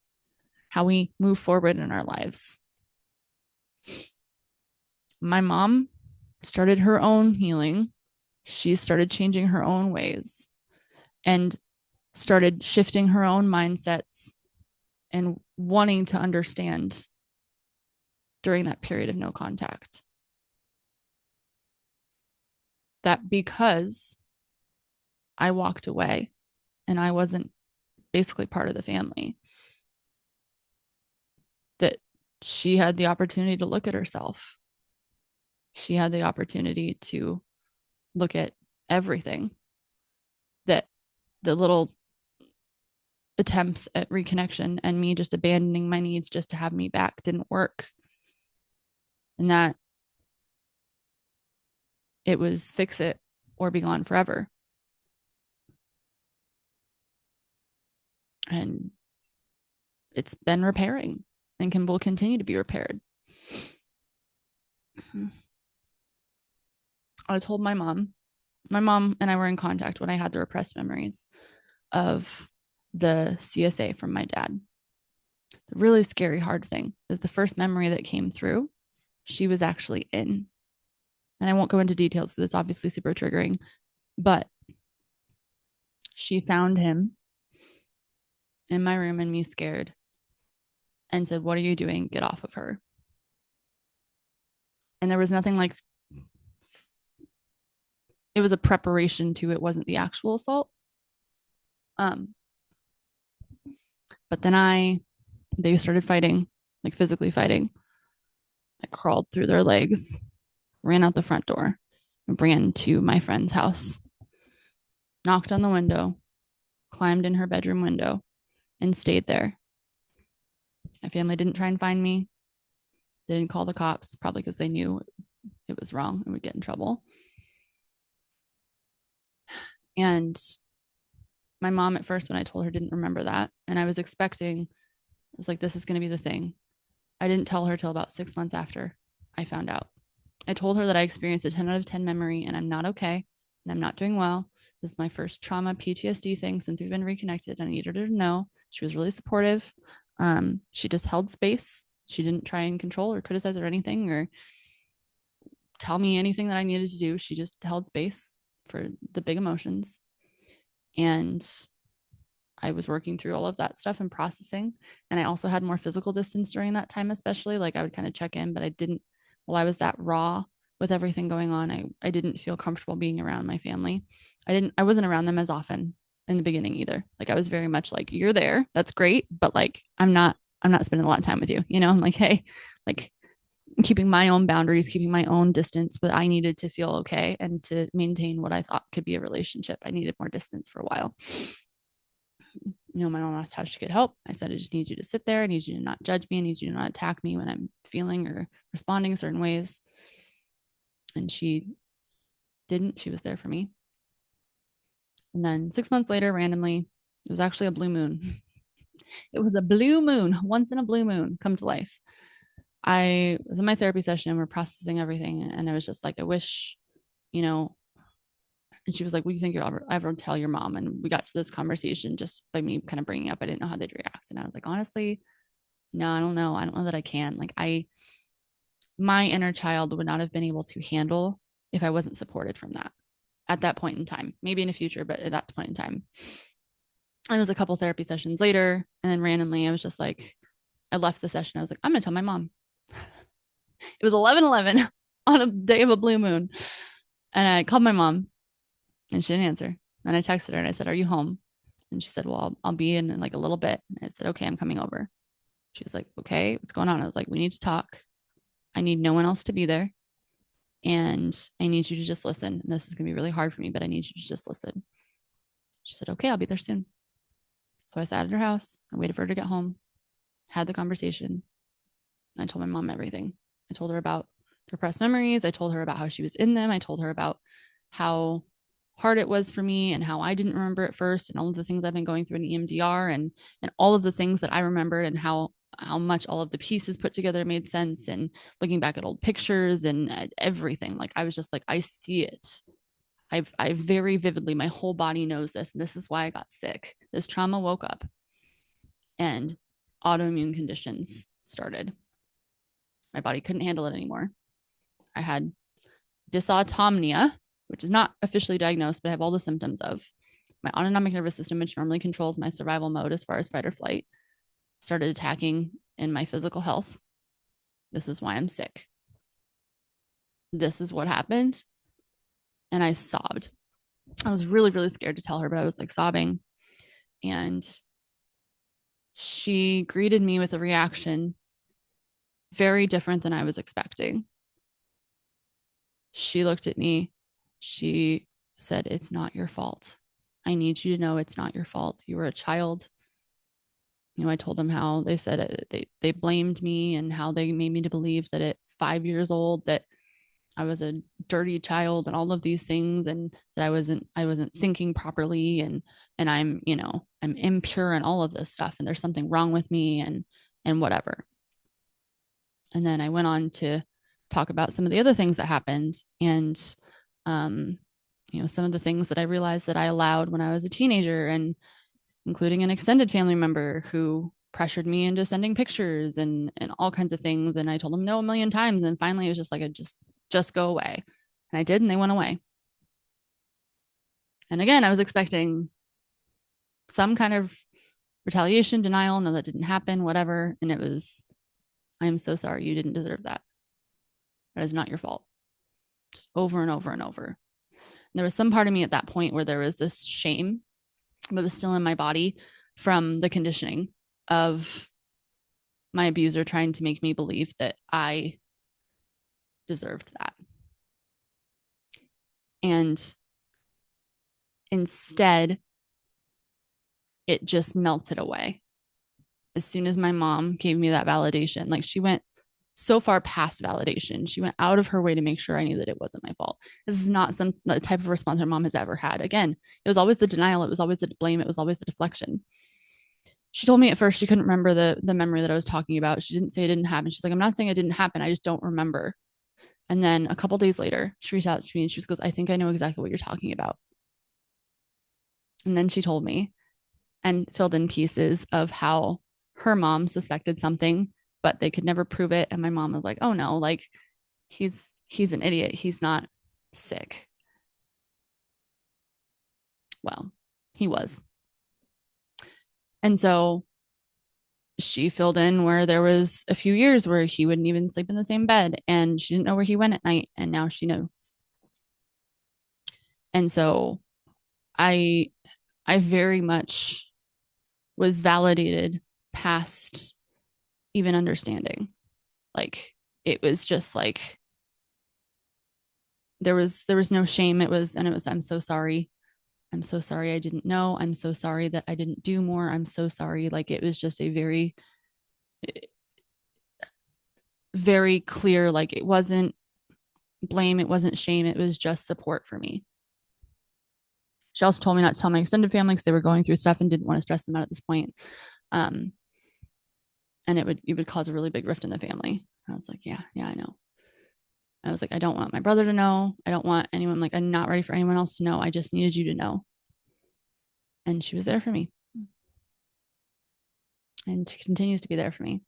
how we move forward in our lives. My mom started her own healing. She started changing her own ways and started shifting her own mindsets and wanting to understand during that period of no contact. That because I walked away and I wasn't basically part of the family, that she had the opportunity to look at herself. She had the opportunity to look at everything, that the little attempts at reconnection and me just abandoning my needs just to have me back didn't work. And that it was fix it or be gone forever. And it's been repairing and will continue to be repaired. I told my mom and I were in contact when I had the repressed memories of the CSA from my dad. The really scary, hard thing is the first memory that came through, she was actually in. And I won't go into details because it's obviously super triggering, but she found him in my room and me scared and said, "What are you doing? Get off of her." And there was nothing like, it was a preparation to, it wasn't the actual assault. But then they started fighting, like physically fighting. I crawled through their legs, ran out the front door, and ran to my friend's house, knocked on the window, climbed in her bedroom window, and stayed there. My family didn't try and find me. They didn't call the cops, probably because they knew it was wrong and would get in trouble. And my mom at first, when I told her, didn't remember that. And I was expecting, I was like, this is going to be the thing. I didn't tell her till about 6 months after I found out. I told her that I experienced a 10 out of 10 memory and I'm not okay and I'm not doing well. This is my first trauma PTSD thing since we've been reconnected. I needed her to know. She was really supportive. She just held space. She didn't try and control or criticize or anything or tell me anything that I needed to do. She just held space for the big emotions. And I was working through all of that stuff and processing. And I also had more physical distance during that time, especially. Like I would kind of check in, but I didn't, while I was that raw with everything going on, I didn't feel comfortable being around my family. I wasn't around them as often in the beginning either. Like I was very much like, you're there, that's great, but like I'm not spending a lot of time with you. I'm like, hey, like keeping my own boundaries, keeping my own distance, but I needed to feel okay and to maintain what I thought could be a relationship. I needed more distance for a while. My mom asked how she could help. I said, I just need you to sit there. I need you to not judge me. I need you to not attack me when I'm feeling or responding certain ways. And she didn't. She was there for me. And then 6 months later, randomly, it was actually a blue moon. It was a blue moon, once in a blue moon, come to life. I was in my therapy session and we're processing everything. And I was just like, I wish, and she was like, what do you think you'll ever tell your mom? And we got to this conversation just by me kind of bringing up, I didn't know how they'd react. And I was like, honestly, no, I don't know. I don't know that I can. Like my inner child would not have been able to handle if I wasn't supported from that at that point in time, maybe in the future, but at that point in time. And it was a couple therapy sessions later. And then randomly, I was just like, I left the session. I was like, I'm going to tell my mom. It was 11/11 on a day of a blue moon. And I called my mom and she didn't answer. And I texted her and I said, are you home? And she said, well, I'll be in like a little bit. And I said, okay, I'm coming over. She was like, okay, what's going on? I was like, we need to talk. I need no one else to be there. And I need you to just listen. And this is going to be really hard for me, but I need you to just listen. She said, okay, I'll be there soon. So I sat at her house. I waited for her to get home, had the conversation. I told my mom everything. I told her about repressed memories. I told her about how she was in them. I told her about how hard it was for me and how I didn't remember at first, and all of the things I've been going through in EMDR, and all of the things that I remembered, and how much all of the pieces put together made sense, and looking back at old pictures and everything. Like, I was just like, I see it. I very vividly, my whole body knows this, and this is why I got sick. This trauma woke up, and autoimmune conditions started. My body couldn't handle it anymore. I had dysautonomia, which is not officially diagnosed, but I have all the symptoms of. My autonomic nervous system, which normally controls my survival mode as far as fight or flight, started attacking in my physical health. This is why I'm sick. This is what happened. And I sobbed. I was really, really scared to tell her, but I was like sobbing. And she greeted me with a reaction very different than I was expecting. She looked at me. She said, it's not your fault. I need you to know it's not your fault. You were a child. I told them how they said they blamed me, and how they made me to believe that at 5 years old that I was a dirty child and all of these things, and that I wasn't thinking properly, and I'm impure and all of this stuff, and there's something wrong with me, and whatever. And then I went on to talk about some of the other things that happened, and some of the things that I realized that I allowed when I was a teenager, and including an extended family member who pressured me into sending pictures and all kinds of things. And I told them no a million times. And finally it was just like, just go away. And I did, and they went away. And again, I was expecting some kind of retaliation, denial. No, that didn't happen, whatever. And it was, I am so sorry. You didn't deserve that. That is not your fault. Just over and over and over. And there was some part of me at that point where there was this shame that was still in my body from the conditioning of my abuser trying to make me believe that I deserved that. And instead, it just melted away. As soon as my mom gave me that validation, like, she went so far past validation. She went out of her way to make sure I knew that it wasn't my fault. This is not some type of response her mom has ever had. Again, it was always the denial. It was always the blame. It was always the deflection. She told me at first she couldn't remember the memory that I was talking about. She didn't say it didn't happen. She's like, I'm not saying it didn't happen. I just don't remember. And then a couple days later, she reached out to me and she goes, I think I know exactly what you're talking about. And then she told me and filled in pieces of how her mom suspected something, but they could never prove it. And my mom was like, oh no, like, he's an idiot. He's not sick. Well, he was. And so she filled in where there was a few years where he wouldn't even sleep in the same bed, and she didn't know where he went at night, and now she knows. And so I very much was validated past even understanding. Like, it was just like there was no shame. It was I'm so sorry. I'm so sorry I didn't know. I'm so sorry that I didn't do more. I'm so sorry. Like, it was just a very, very clear, like, it wasn't blame, it wasn't shame, it was just support for me. She also told me not to tell my extended family because they were going through stuff and didn't want to stress them out at this point. And it would cause a really big rift in the family. I was like, yeah, I know. I was like, I don't want my brother to know. I don't want anyone, like, I'm not ready for anyone else to know. I just needed you to know. And she was there for me. And she continues to be there for me.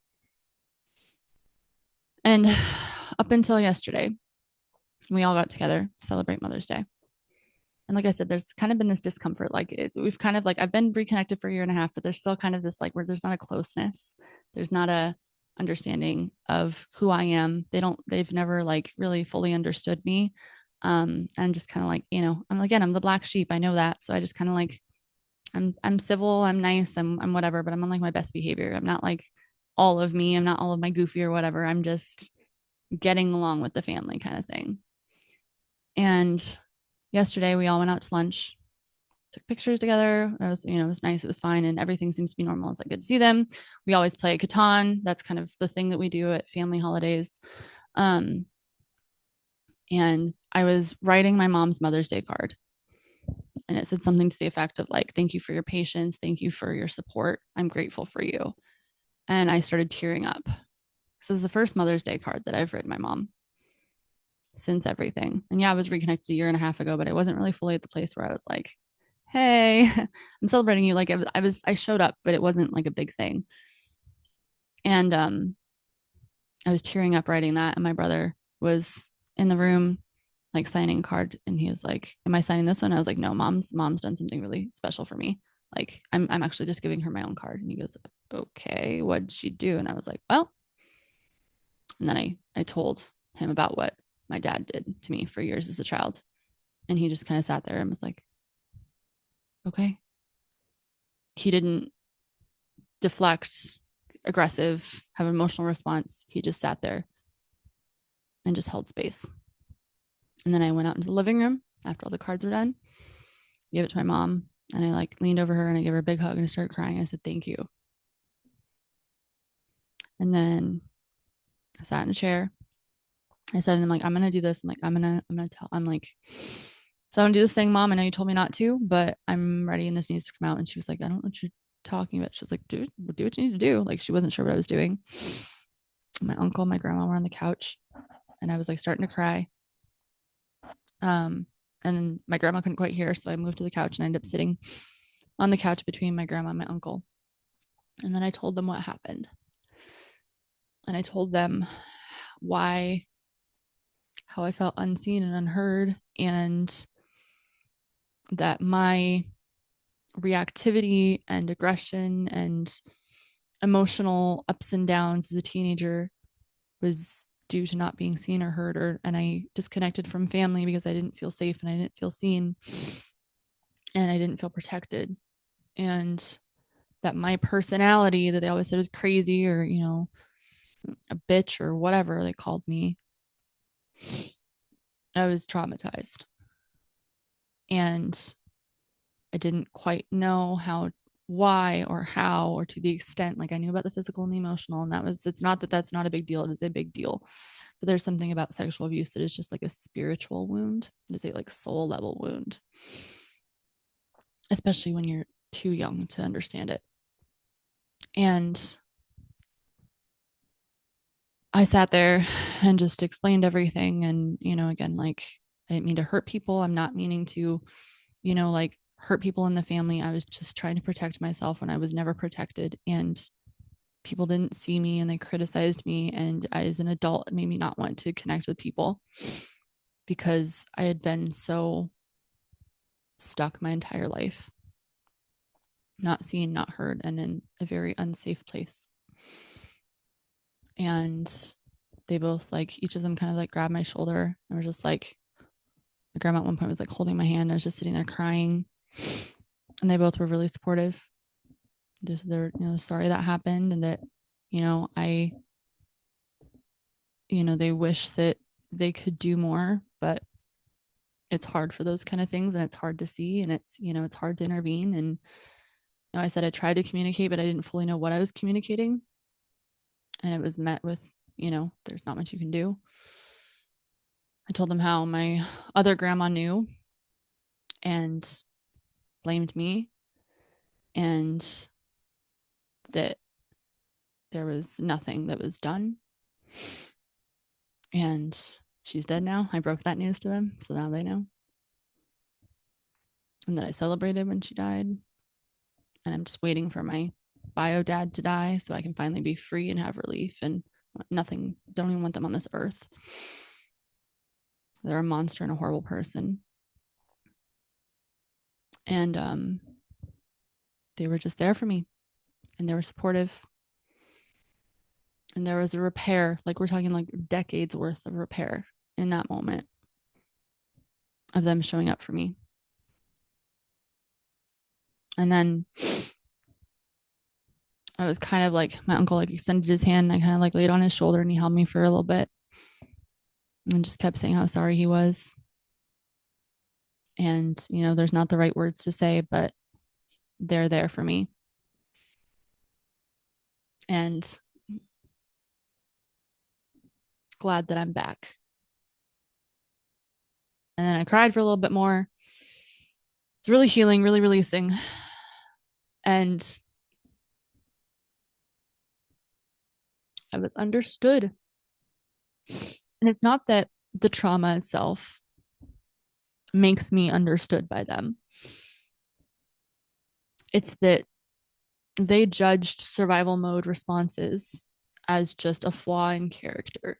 And up until yesterday, we all got together to celebrate Mother's Day. And like I said, there's kind of been this discomfort. Like, we've kind of, like, I've been reconnected for a year and a half, but there's still kind of this, like, where there's not a closeness. There's not a understanding of who I am. They've never, like, really fully understood me. I'm just kind of like, I'm the black sheep. I know that. So I just kind of, like, I'm civil, I'm nice, I'm whatever, but I'm on, like, my best behavior. I'm not, like, all of me. I'm not all of my goofy or whatever. I'm just getting along with the family kind of thing. And yesterday we all went out to lunch, took pictures together. It was nice. It was fine. And everything seems to be normal. It's like good to see them. We always play Catan. That's kind of the thing that we do at family holidays. Um, and I was writing my mom's Mother's Day card. And it said something to the effect of like, thank you for your patience. Thank you for your support. I'm grateful for you. And I started tearing up. This is the first Mother's Day card that I've written my mom since everything. And yeah, I was reconnected a year and a half ago, but I wasn't really fully at the place where I was like, hey, I'm celebrating you. Like I showed up, but it wasn't like a big thing. And I was tearing up writing that. And my brother was in the room, like signing a card. And he was like, am I signing this one? I was like, no, mom's done something really special for me. Like I'm actually just giving her my own card. And he goes, okay, what'd she do? And I was like, well, and then I told him about what my dad did to me for years as a child. And he just kind of sat there and was like, okay. He didn't deflect, aggressive, have an emotional response. He just sat there and just held space. And then I went out into the living room after all the cards were done, gave it to my mom, and I like leaned over her and I gave her a big hug and I started crying. I said, thank you. And then I sat in a chair. I said, and I'm like, I'm gonna do this. I'm gonna tell. I'm like, so I'm gonna do this thing, Mom. I know you told me not to, but I'm ready and this needs to come out. And she was like, I don't know what you're talking about. She was like, do what you need to do. Like she wasn't sure what I was doing. My uncle and my grandma were on the couch and I was like starting to cry. And my grandma couldn't quite hear, so I moved to the couch and I ended up sitting on the couch between my grandma and my uncle. And then I told them what happened. And I told them how I felt unseen and unheard, and that my reactivity and aggression and emotional ups and downs as a teenager was due to not being seen or heard, and I disconnected from family because I didn't feel safe and I didn't feel seen and I didn't feel protected. And that my personality that they always said was crazy or, a bitch or whatever they called me, I was traumatized. And I didn't quite know why or how, or to the extent, like I knew about the physical and the emotional. And it's not that that's not a big deal. It is a big deal. But there's something about sexual abuse that is just like a spiritual wound. It is a like soul level wound, especially when you're too young to understand it. And I sat there and just explained everything. And, again, like I didn't mean to hurt people. I'm not meaning to, like hurt people in the family. I was just trying to protect myself when I was never protected. And people didn't see me and they criticized me. And as an adult, it made me not want to connect with people because I had been so stuck my entire life, not seen, not heard, and in a very unsafe place. And they both like, each of them kind of like grabbed my shoulder and were just like, my grandma at one point was like holding my hand. I was just sitting there crying. And they both were really supportive. They're sorry that happened and that, they wish that they could do more, but it's hard for those kind of things and it's hard to see and it's hard to intervene. And I said I tried to communicate, but I didn't fully know what I was communicating. And it was met with, there's not much you can do. I told them how my other grandma knew and blamed me, and that there was nothing that was done. And she's dead now. I broke that news to them, so now they know. And that I celebrated when she died. And I'm just waiting for my bio dad to die so I can finally be free and have relief and nothing. Don't even want them on this earth. They're a monster and a horrible person. And they were just there for me and they were supportive. And there was a repair, like we're talking like decades worth of repair in that moment of them showing up for me. And then I was kind of like, my uncle like extended his hand and I kind of like laid on his shoulder and he held me for a little bit and just kept saying how sorry he was. And, there's not the right words to say, but they're there for me. And glad that I'm back. And then I cried for a little bit more. It's really healing, really releasing. And I was understood. And it's not that the trauma itself makes me understood by them, it's that they judged survival mode responses as just a flaw in character,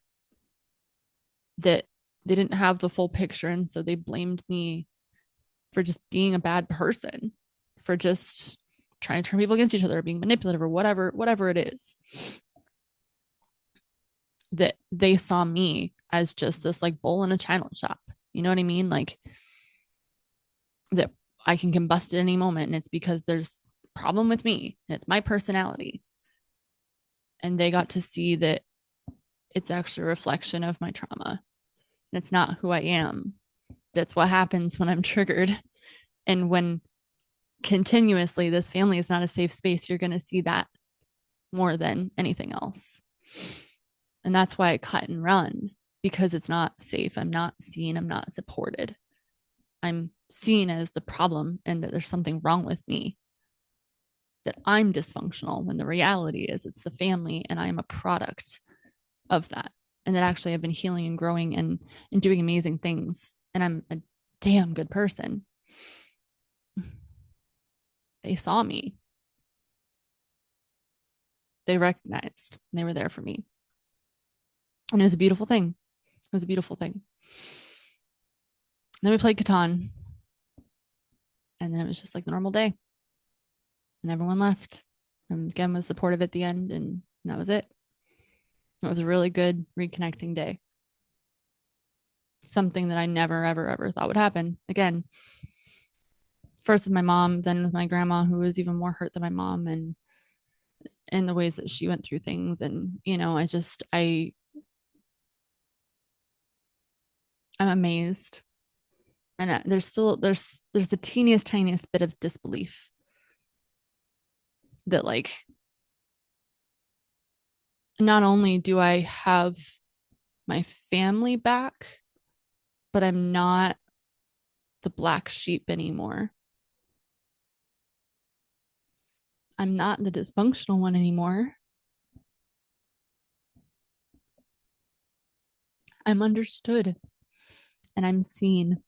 that they didn't have the full picture. And so they blamed me for just being a bad person, for just trying to turn people against each other, being manipulative, or whatever it is. That they saw me as just this like bull in a china shop. You know what I mean? Like that I can combust at any moment, and it's because there's a problem with me, and it's my personality. And they got to see that it's actually a reflection of my trauma. And it's not who I am. That's what happens when I'm triggered. And when continuously this family is not a safe space, you're going to see that more than anything else. And that's why I cut and run, because it's not safe. I'm not seen. I'm not supported. I'm seen as the problem and that there's something wrong with me, that I'm dysfunctional, when the reality is it's the family and I am a product of that. And that actually I've been healing and growing and doing amazing things. And I'm a damn good person. They saw me. They recognized. They were there for me. And it was a beautiful thing. It was a beautiful thing. And then we played Catan. And then it was just like the normal day. And everyone left. And again was supportive at the end. And that was it. It was a really good reconnecting day. Something that I never, ever, ever thought would happen. Again, first with my mom, then with my grandma, who was even more hurt than my mom, and in the ways that she went through things. And, I'm amazed. And there's the tiniest bit of disbelief that, like, not only do I have my family back, but I'm not the black sheep anymore. I'm not the dysfunctional one anymore. I'm understood and I'm seen.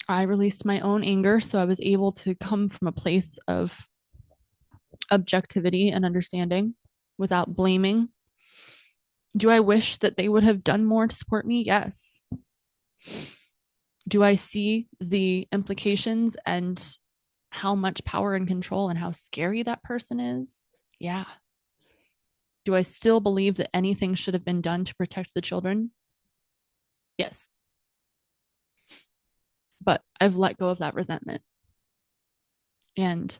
I released my own anger, so I was able to come from a place of objectivity and understanding without blaming. Do I wish that they would have done more to support me? Yes. Do I see the implications and how much power and control and how scary that person is? Yeah. Do I still believe that anything should have been done to protect the children? Yes. But I've let go of that resentment. And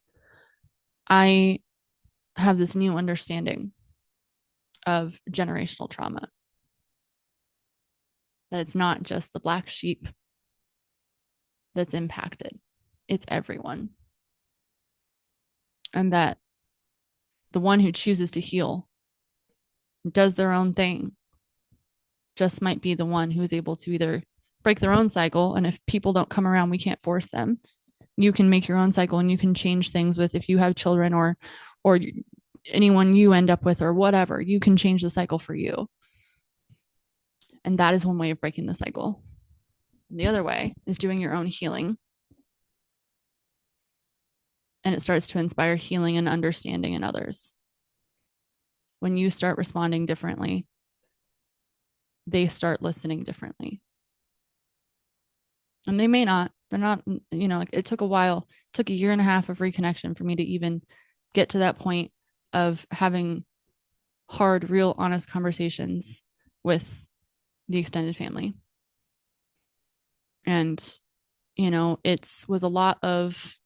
I have this new understanding of generational trauma, that it's not just the black sheep that's impacted, it's everyone. And that the one who chooses to heal, does their own thing, just might be the one who's able to either break their own cycle. And if people don't come around, we can't force them. You can make your own cycle, and you can change things with, if you have children or anyone you end up with or whatever, you can change the cycle for you. And that is one way of breaking the cycle. The other way is doing your own healing. And it starts to inspire healing and understanding in others. When you start responding differently, they start listening differently. And they may not, they're not, it took a while, it took a year and a half of reconnection for me to even get to that point of having hard, real, honest conversations with the extended family. And, it was a lot of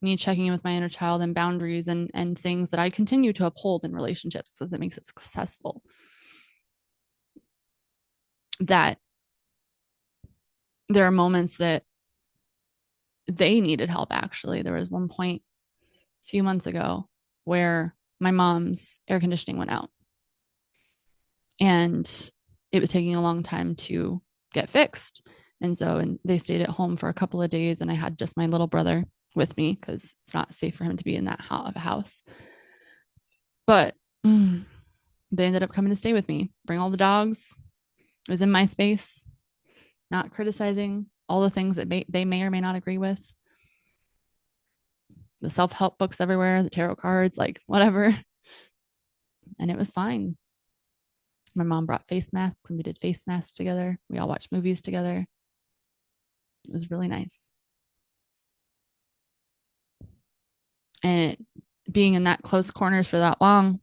me checking in with my inner child and boundaries and things that I continue to uphold in relationships because it makes it successful. that there are moments that they needed help. Actually, there was one point a few months ago where my mom's air conditioning went out and it was taking a long time to get fixed. And they stayed at home for a couple of days, and I had just my little brother with me because it's not safe for him to be in that house. But they ended up coming to stay with me, bring all the dogs. It was in my space, not criticizing all the things that they may or may not agree with. The self-help books everywhere, the tarot cards, like whatever. And it was fine. My mom brought face masks and we did face masks together. We all watched movies together. It was really nice. And being in that close corners for that long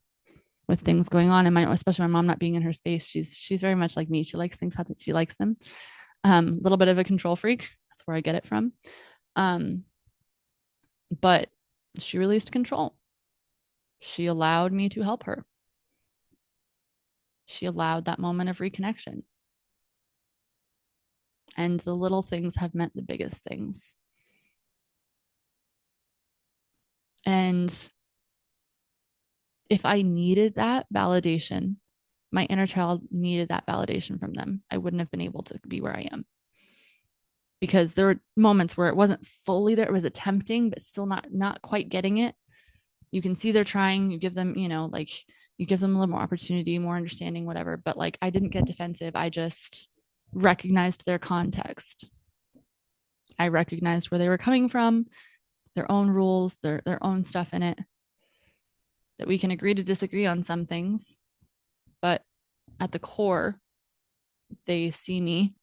with things going on, and especially my mom not being in her space, she's very much like me. She likes things how she likes them. Little bit of a control freak. That's where I get it from. But she released control. She allowed me to help her. She allowed that moment of reconnection. And the little things have meant the biggest things. And if I needed that validation, my inner child needed that validation from them, I wouldn't have been able to be where I am. Because there were moments where it wasn't fully there. It was attempting, but still not quite getting it. You can see they're trying. You give them, like you give them a little more opportunity, more understanding, whatever. But like I didn't get defensive. I just recognized their context. I recognized where they were coming from, their own rules, their own stuff in it. That we can agree to disagree on some things, but at the core, they see me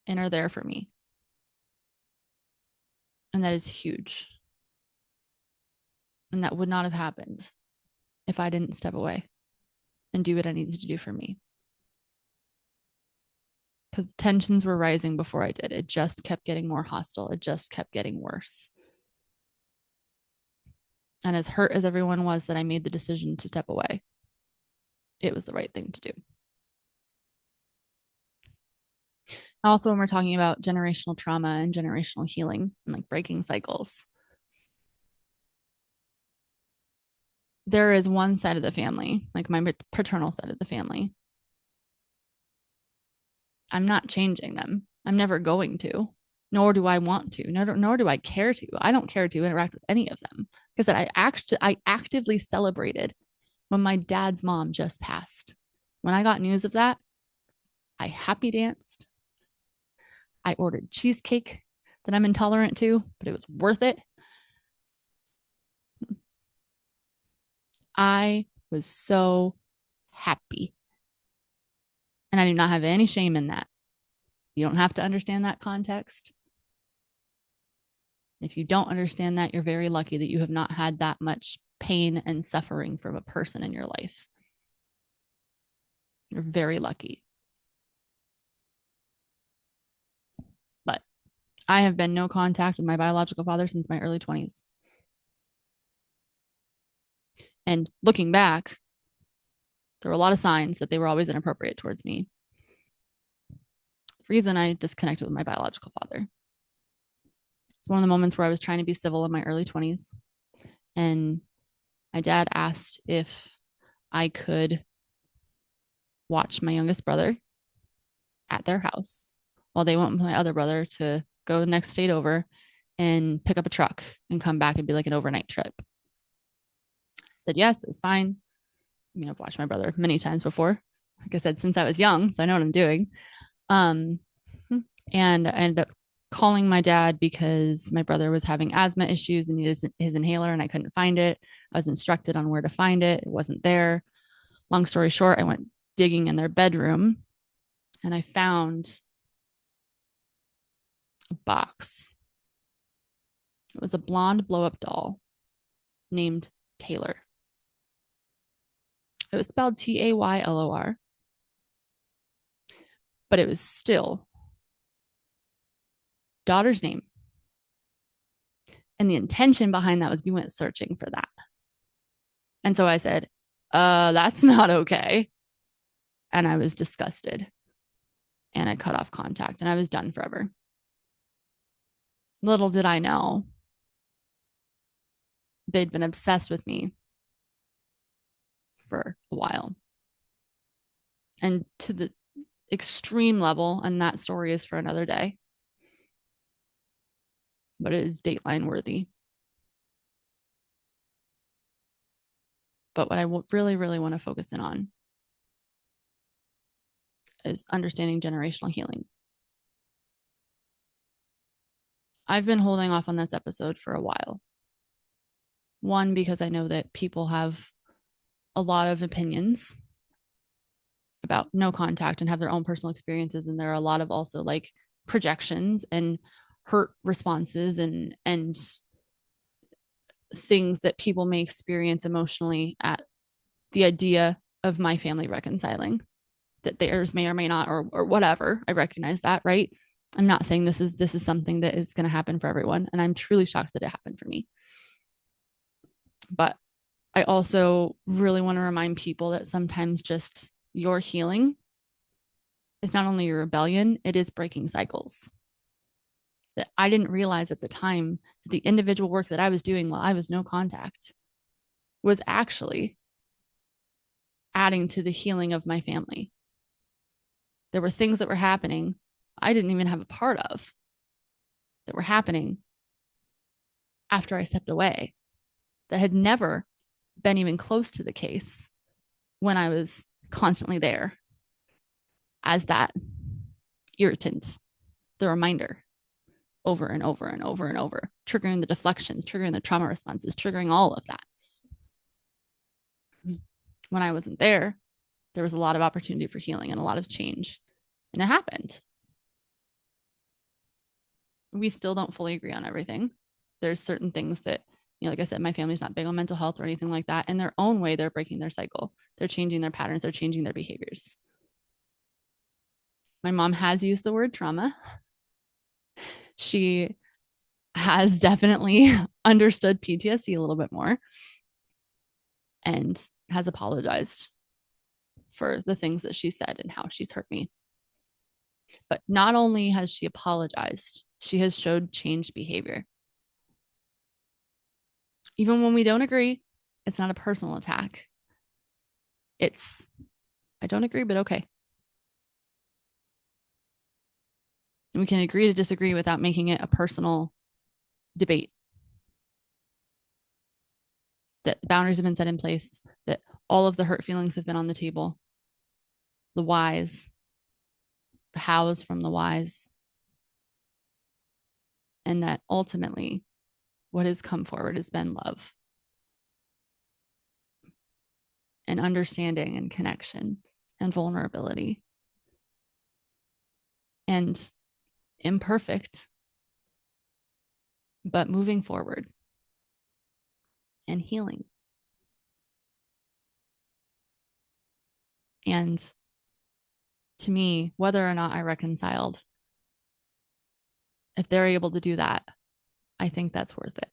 and are there for me. And that is huge. And that would not have happened if I didn't step away and do what I needed to do for me. Because tensions were rising before I did. It just kept getting more hostile. It just kept getting worse. And as hurt as everyone was that I made the decision to step away, it was the right thing to do. Also, when we're talking about generational trauma and generational healing and like breaking cycles, there is one side of the family, like my paternal side of the family. I'm not changing them. I'm never going to, nor do I want to, nor do I care to. I don't care to interact with any of them. Because I actively celebrated when my dad's mom just passed. When I got news of that, I happy danced. I ordered cheesecake that I'm intolerant to, but it was worth it. I was so happy. And I do not have any shame in that. You don't have to understand that context. If you don't understand that, you're very lucky that you have not had that much pain and suffering from a person in your life. You're very lucky. But I have been no contact with my biological father since my early 20s. And looking back, there were a lot of signs that they were always inappropriate towards me. The reason I disconnected with my biological father. It's one of the moments where I was trying to be civil in my early 20s. And my dad asked if I could watch my youngest brother at their house while they went with my other brother to go the next state over and pick up a truck and come back and be like an overnight trip. I said, yes, it's fine. I mean, I've watched my brother many times before. Like I said, since I was young, so I know what I'm doing. And I ended up calling my dad because my brother was having asthma issues and needed his inhaler and I couldn't find it. I was instructed on where to find it. It wasn't there. Long story short, I went digging in their bedroom and I found a box. It was a blonde blow-up doll named Taelor. It was spelled Taylor, but it was still daughter's name. And the intention behind that was we went searching for that. And so I said, that's not okay. And I was disgusted. and I cut off contact and I was done forever. Little did I know they'd been obsessed with me for a while. And to the extreme level, and that story is for another day, but it is Dateline worthy. But what I really, really want to focus in on is understanding generational healing. I've been holding off on this episode for a while. One, because I know that people have a lot of opinions about no contact and have their own personal experiences. And there are a lot of also like projections and hurt responses and things that people may experience emotionally at the idea of my family reconciling, that theirs may or may not, or whatever. I recognize that, right? I'm not saying this is something that is going to happen for everyone, and I'm truly shocked that it happened for me. But I also really want to remind people that sometimes just your healing is not only your rebellion, it is breaking cycles. That I didn't realize at the time that the individual work that I was doing while I was no contact was actually adding to the healing of my family. There were things that were happening I didn't even have a part of that were happening after I stepped away that had never been even close to the case when I was constantly there as that irritant, the reminder over and over and over and over, triggering the deflections, triggering the trauma responses, triggering all of that. When I wasn't there, there was a lot of opportunity for healing and a lot of change. And it happened. We still don't fully agree on everything. There's certain things that, like I said, my family's not big on mental health or anything like that. In their own way, they're breaking their cycle. They're changing their patterns. They're changing their behaviors. My mom has used the word trauma. She has definitely understood PTSD a little bit more and has apologized for the things that she said and how she's hurt me. But not only has she apologized, she has showed changed behavior. Even when we don't agree, it's not a personal attack. It's, I don't agree, but okay. And we can agree to disagree without making it a personal debate. That boundaries have been set in place, that all of the hurt feelings have been on the table, the whys, the hows from the whys, and that ultimately what has come forward has been love and understanding and connection and vulnerability and imperfect, but moving forward and healing. And to me, whether or not I reconciled, if they're able to do that, I think that's worth it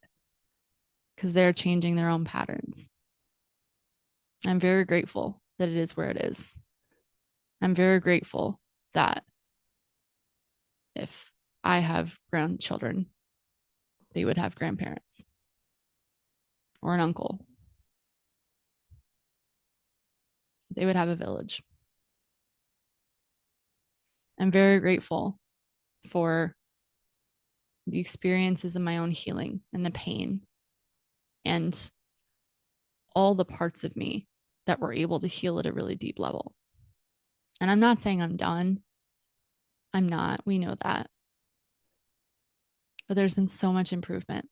because they're changing their own patterns. I'm very grateful that it is where it is. I'm very grateful that if I have grandchildren, they would have grandparents or an uncle. They would have a village. I'm very grateful for the experiences of my own healing and the pain and all the parts of me that were able to heal at a really deep level. And I'm not saying I'm done. I'm not. We know that. But there's been so much improvement.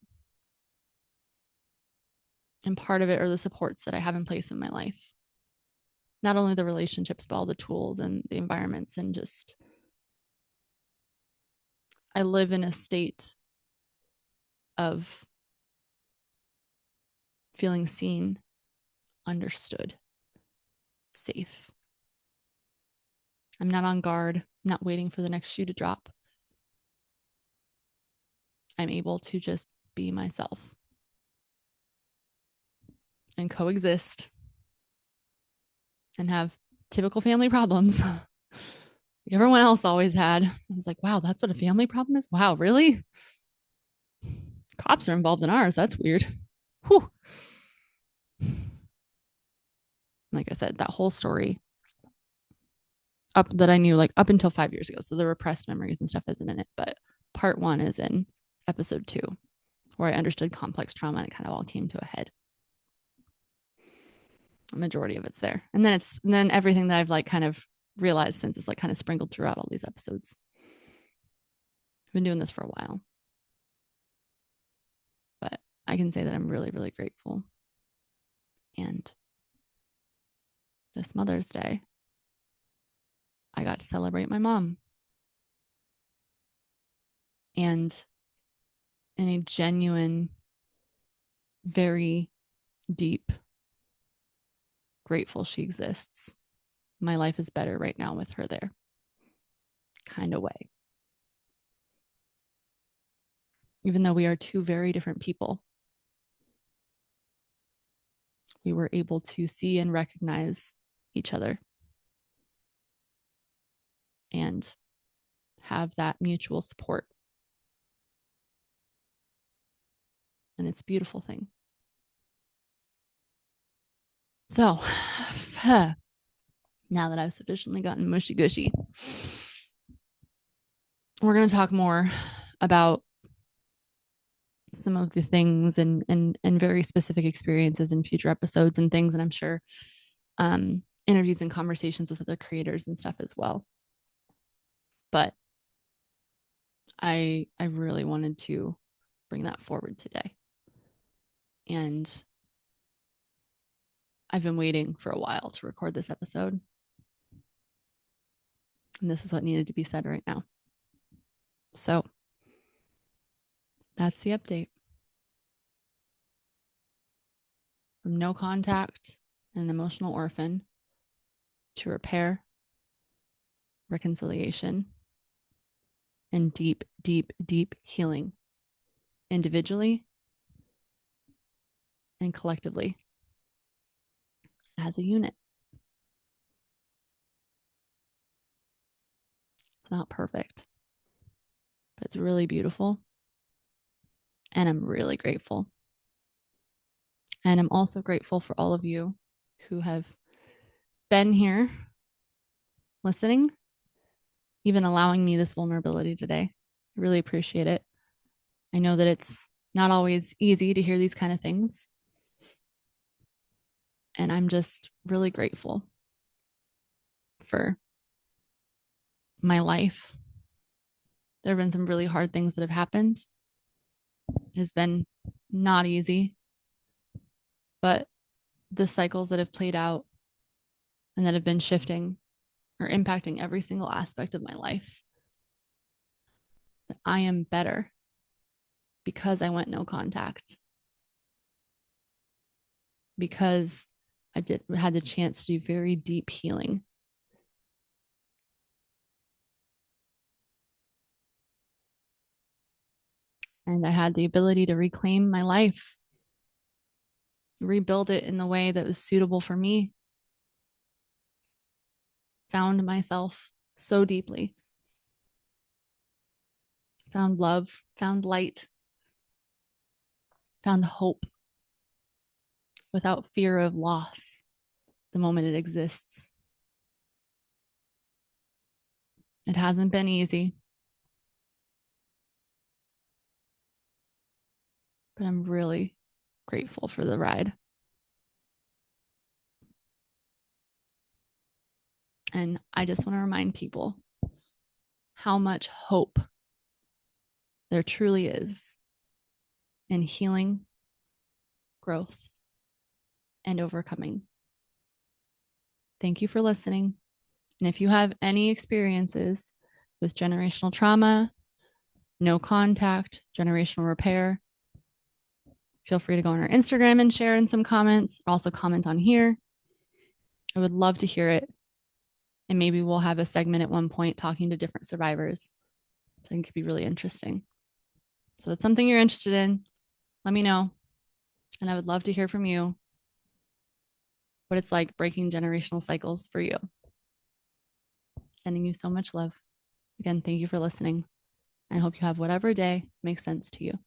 And part of it are the supports that I have in place in my life. Not only the relationships, but all the tools and the environments, and just I live in a state of feeling seen, understood, safe. I'm not on guard, not waiting for the next shoe to drop. I'm able to just be myself and coexist and have typical family problems Everyone else always had. I was like, wow, that's what a family problem is. Wow, really? Cops are involved in ours. That's weird. Whew. Like I said, that whole story up that I knew like up until 5 years ago. So the repressed memories and stuff isn't in it, but part one is in episode 2, where I understood complex trauma and it kind of all came to a head. A majority of it's there. And then everything that I've like kind of realized since is like kind of sprinkled throughout all these episodes. I've been doing this for a while. But I can say that I'm really, really grateful. And this Mother's Day, I got to celebrate my mom. And in a genuine, very deep, grateful she exists. My life is better right now with her there, kind of way. Even though we are two very different people, we were able to see and recognize each other and have that mutual support. And it's a beautiful thing. So, now that I've sufficiently gotten mushy gushy, we're going to talk more about some of the things and very specific experiences in future episodes and things. And I'm sure interviews and conversations with other creators and stuff as well. But I really wanted to bring that forward today. And I've been waiting for a while to record this episode. And this is what needed to be said right now. So that's the update. From no contact and an emotional orphan to repair, reconciliation, and deep, deep, deep healing individually and collectively as a unit. It's not perfect, but it's really beautiful. And I'm really grateful. And I'm also grateful for all of you who have been here listening, even allowing me this vulnerability today. I really appreciate it. I know that it's not always easy to hear these kind of things. And I'm just really grateful for my life. There have been some really hard things that have happened. It has been not easy, but the cycles that have played out and that have been shifting are impacting every single aspect of my life. I am better because I went no contact, because I had the chance to do very deep healing. And I had the ability to reclaim my life, rebuild it in the way that was suitable for me. Found myself so deeply. Found love, found light, found hope without fear of loss the moment it exists. It hasn't been easy, but I'm really grateful for the ride. And I just want to remind people how much hope there truly is in healing, growth, and overcoming. Thank you for listening. And if you have any experiences with generational trauma, no contact, generational repair, feel free to go on our Instagram and share in some comments. Also comment on here. I would love to hear it. And maybe we'll have a segment at one point talking to different survivors. I think it could be really interesting. So that's something you're interested in. Let me know. And I would love to hear from you what it's like breaking generational cycles for you. Sending you so much love. Again, thank you for listening. I hope you have whatever day makes sense to you.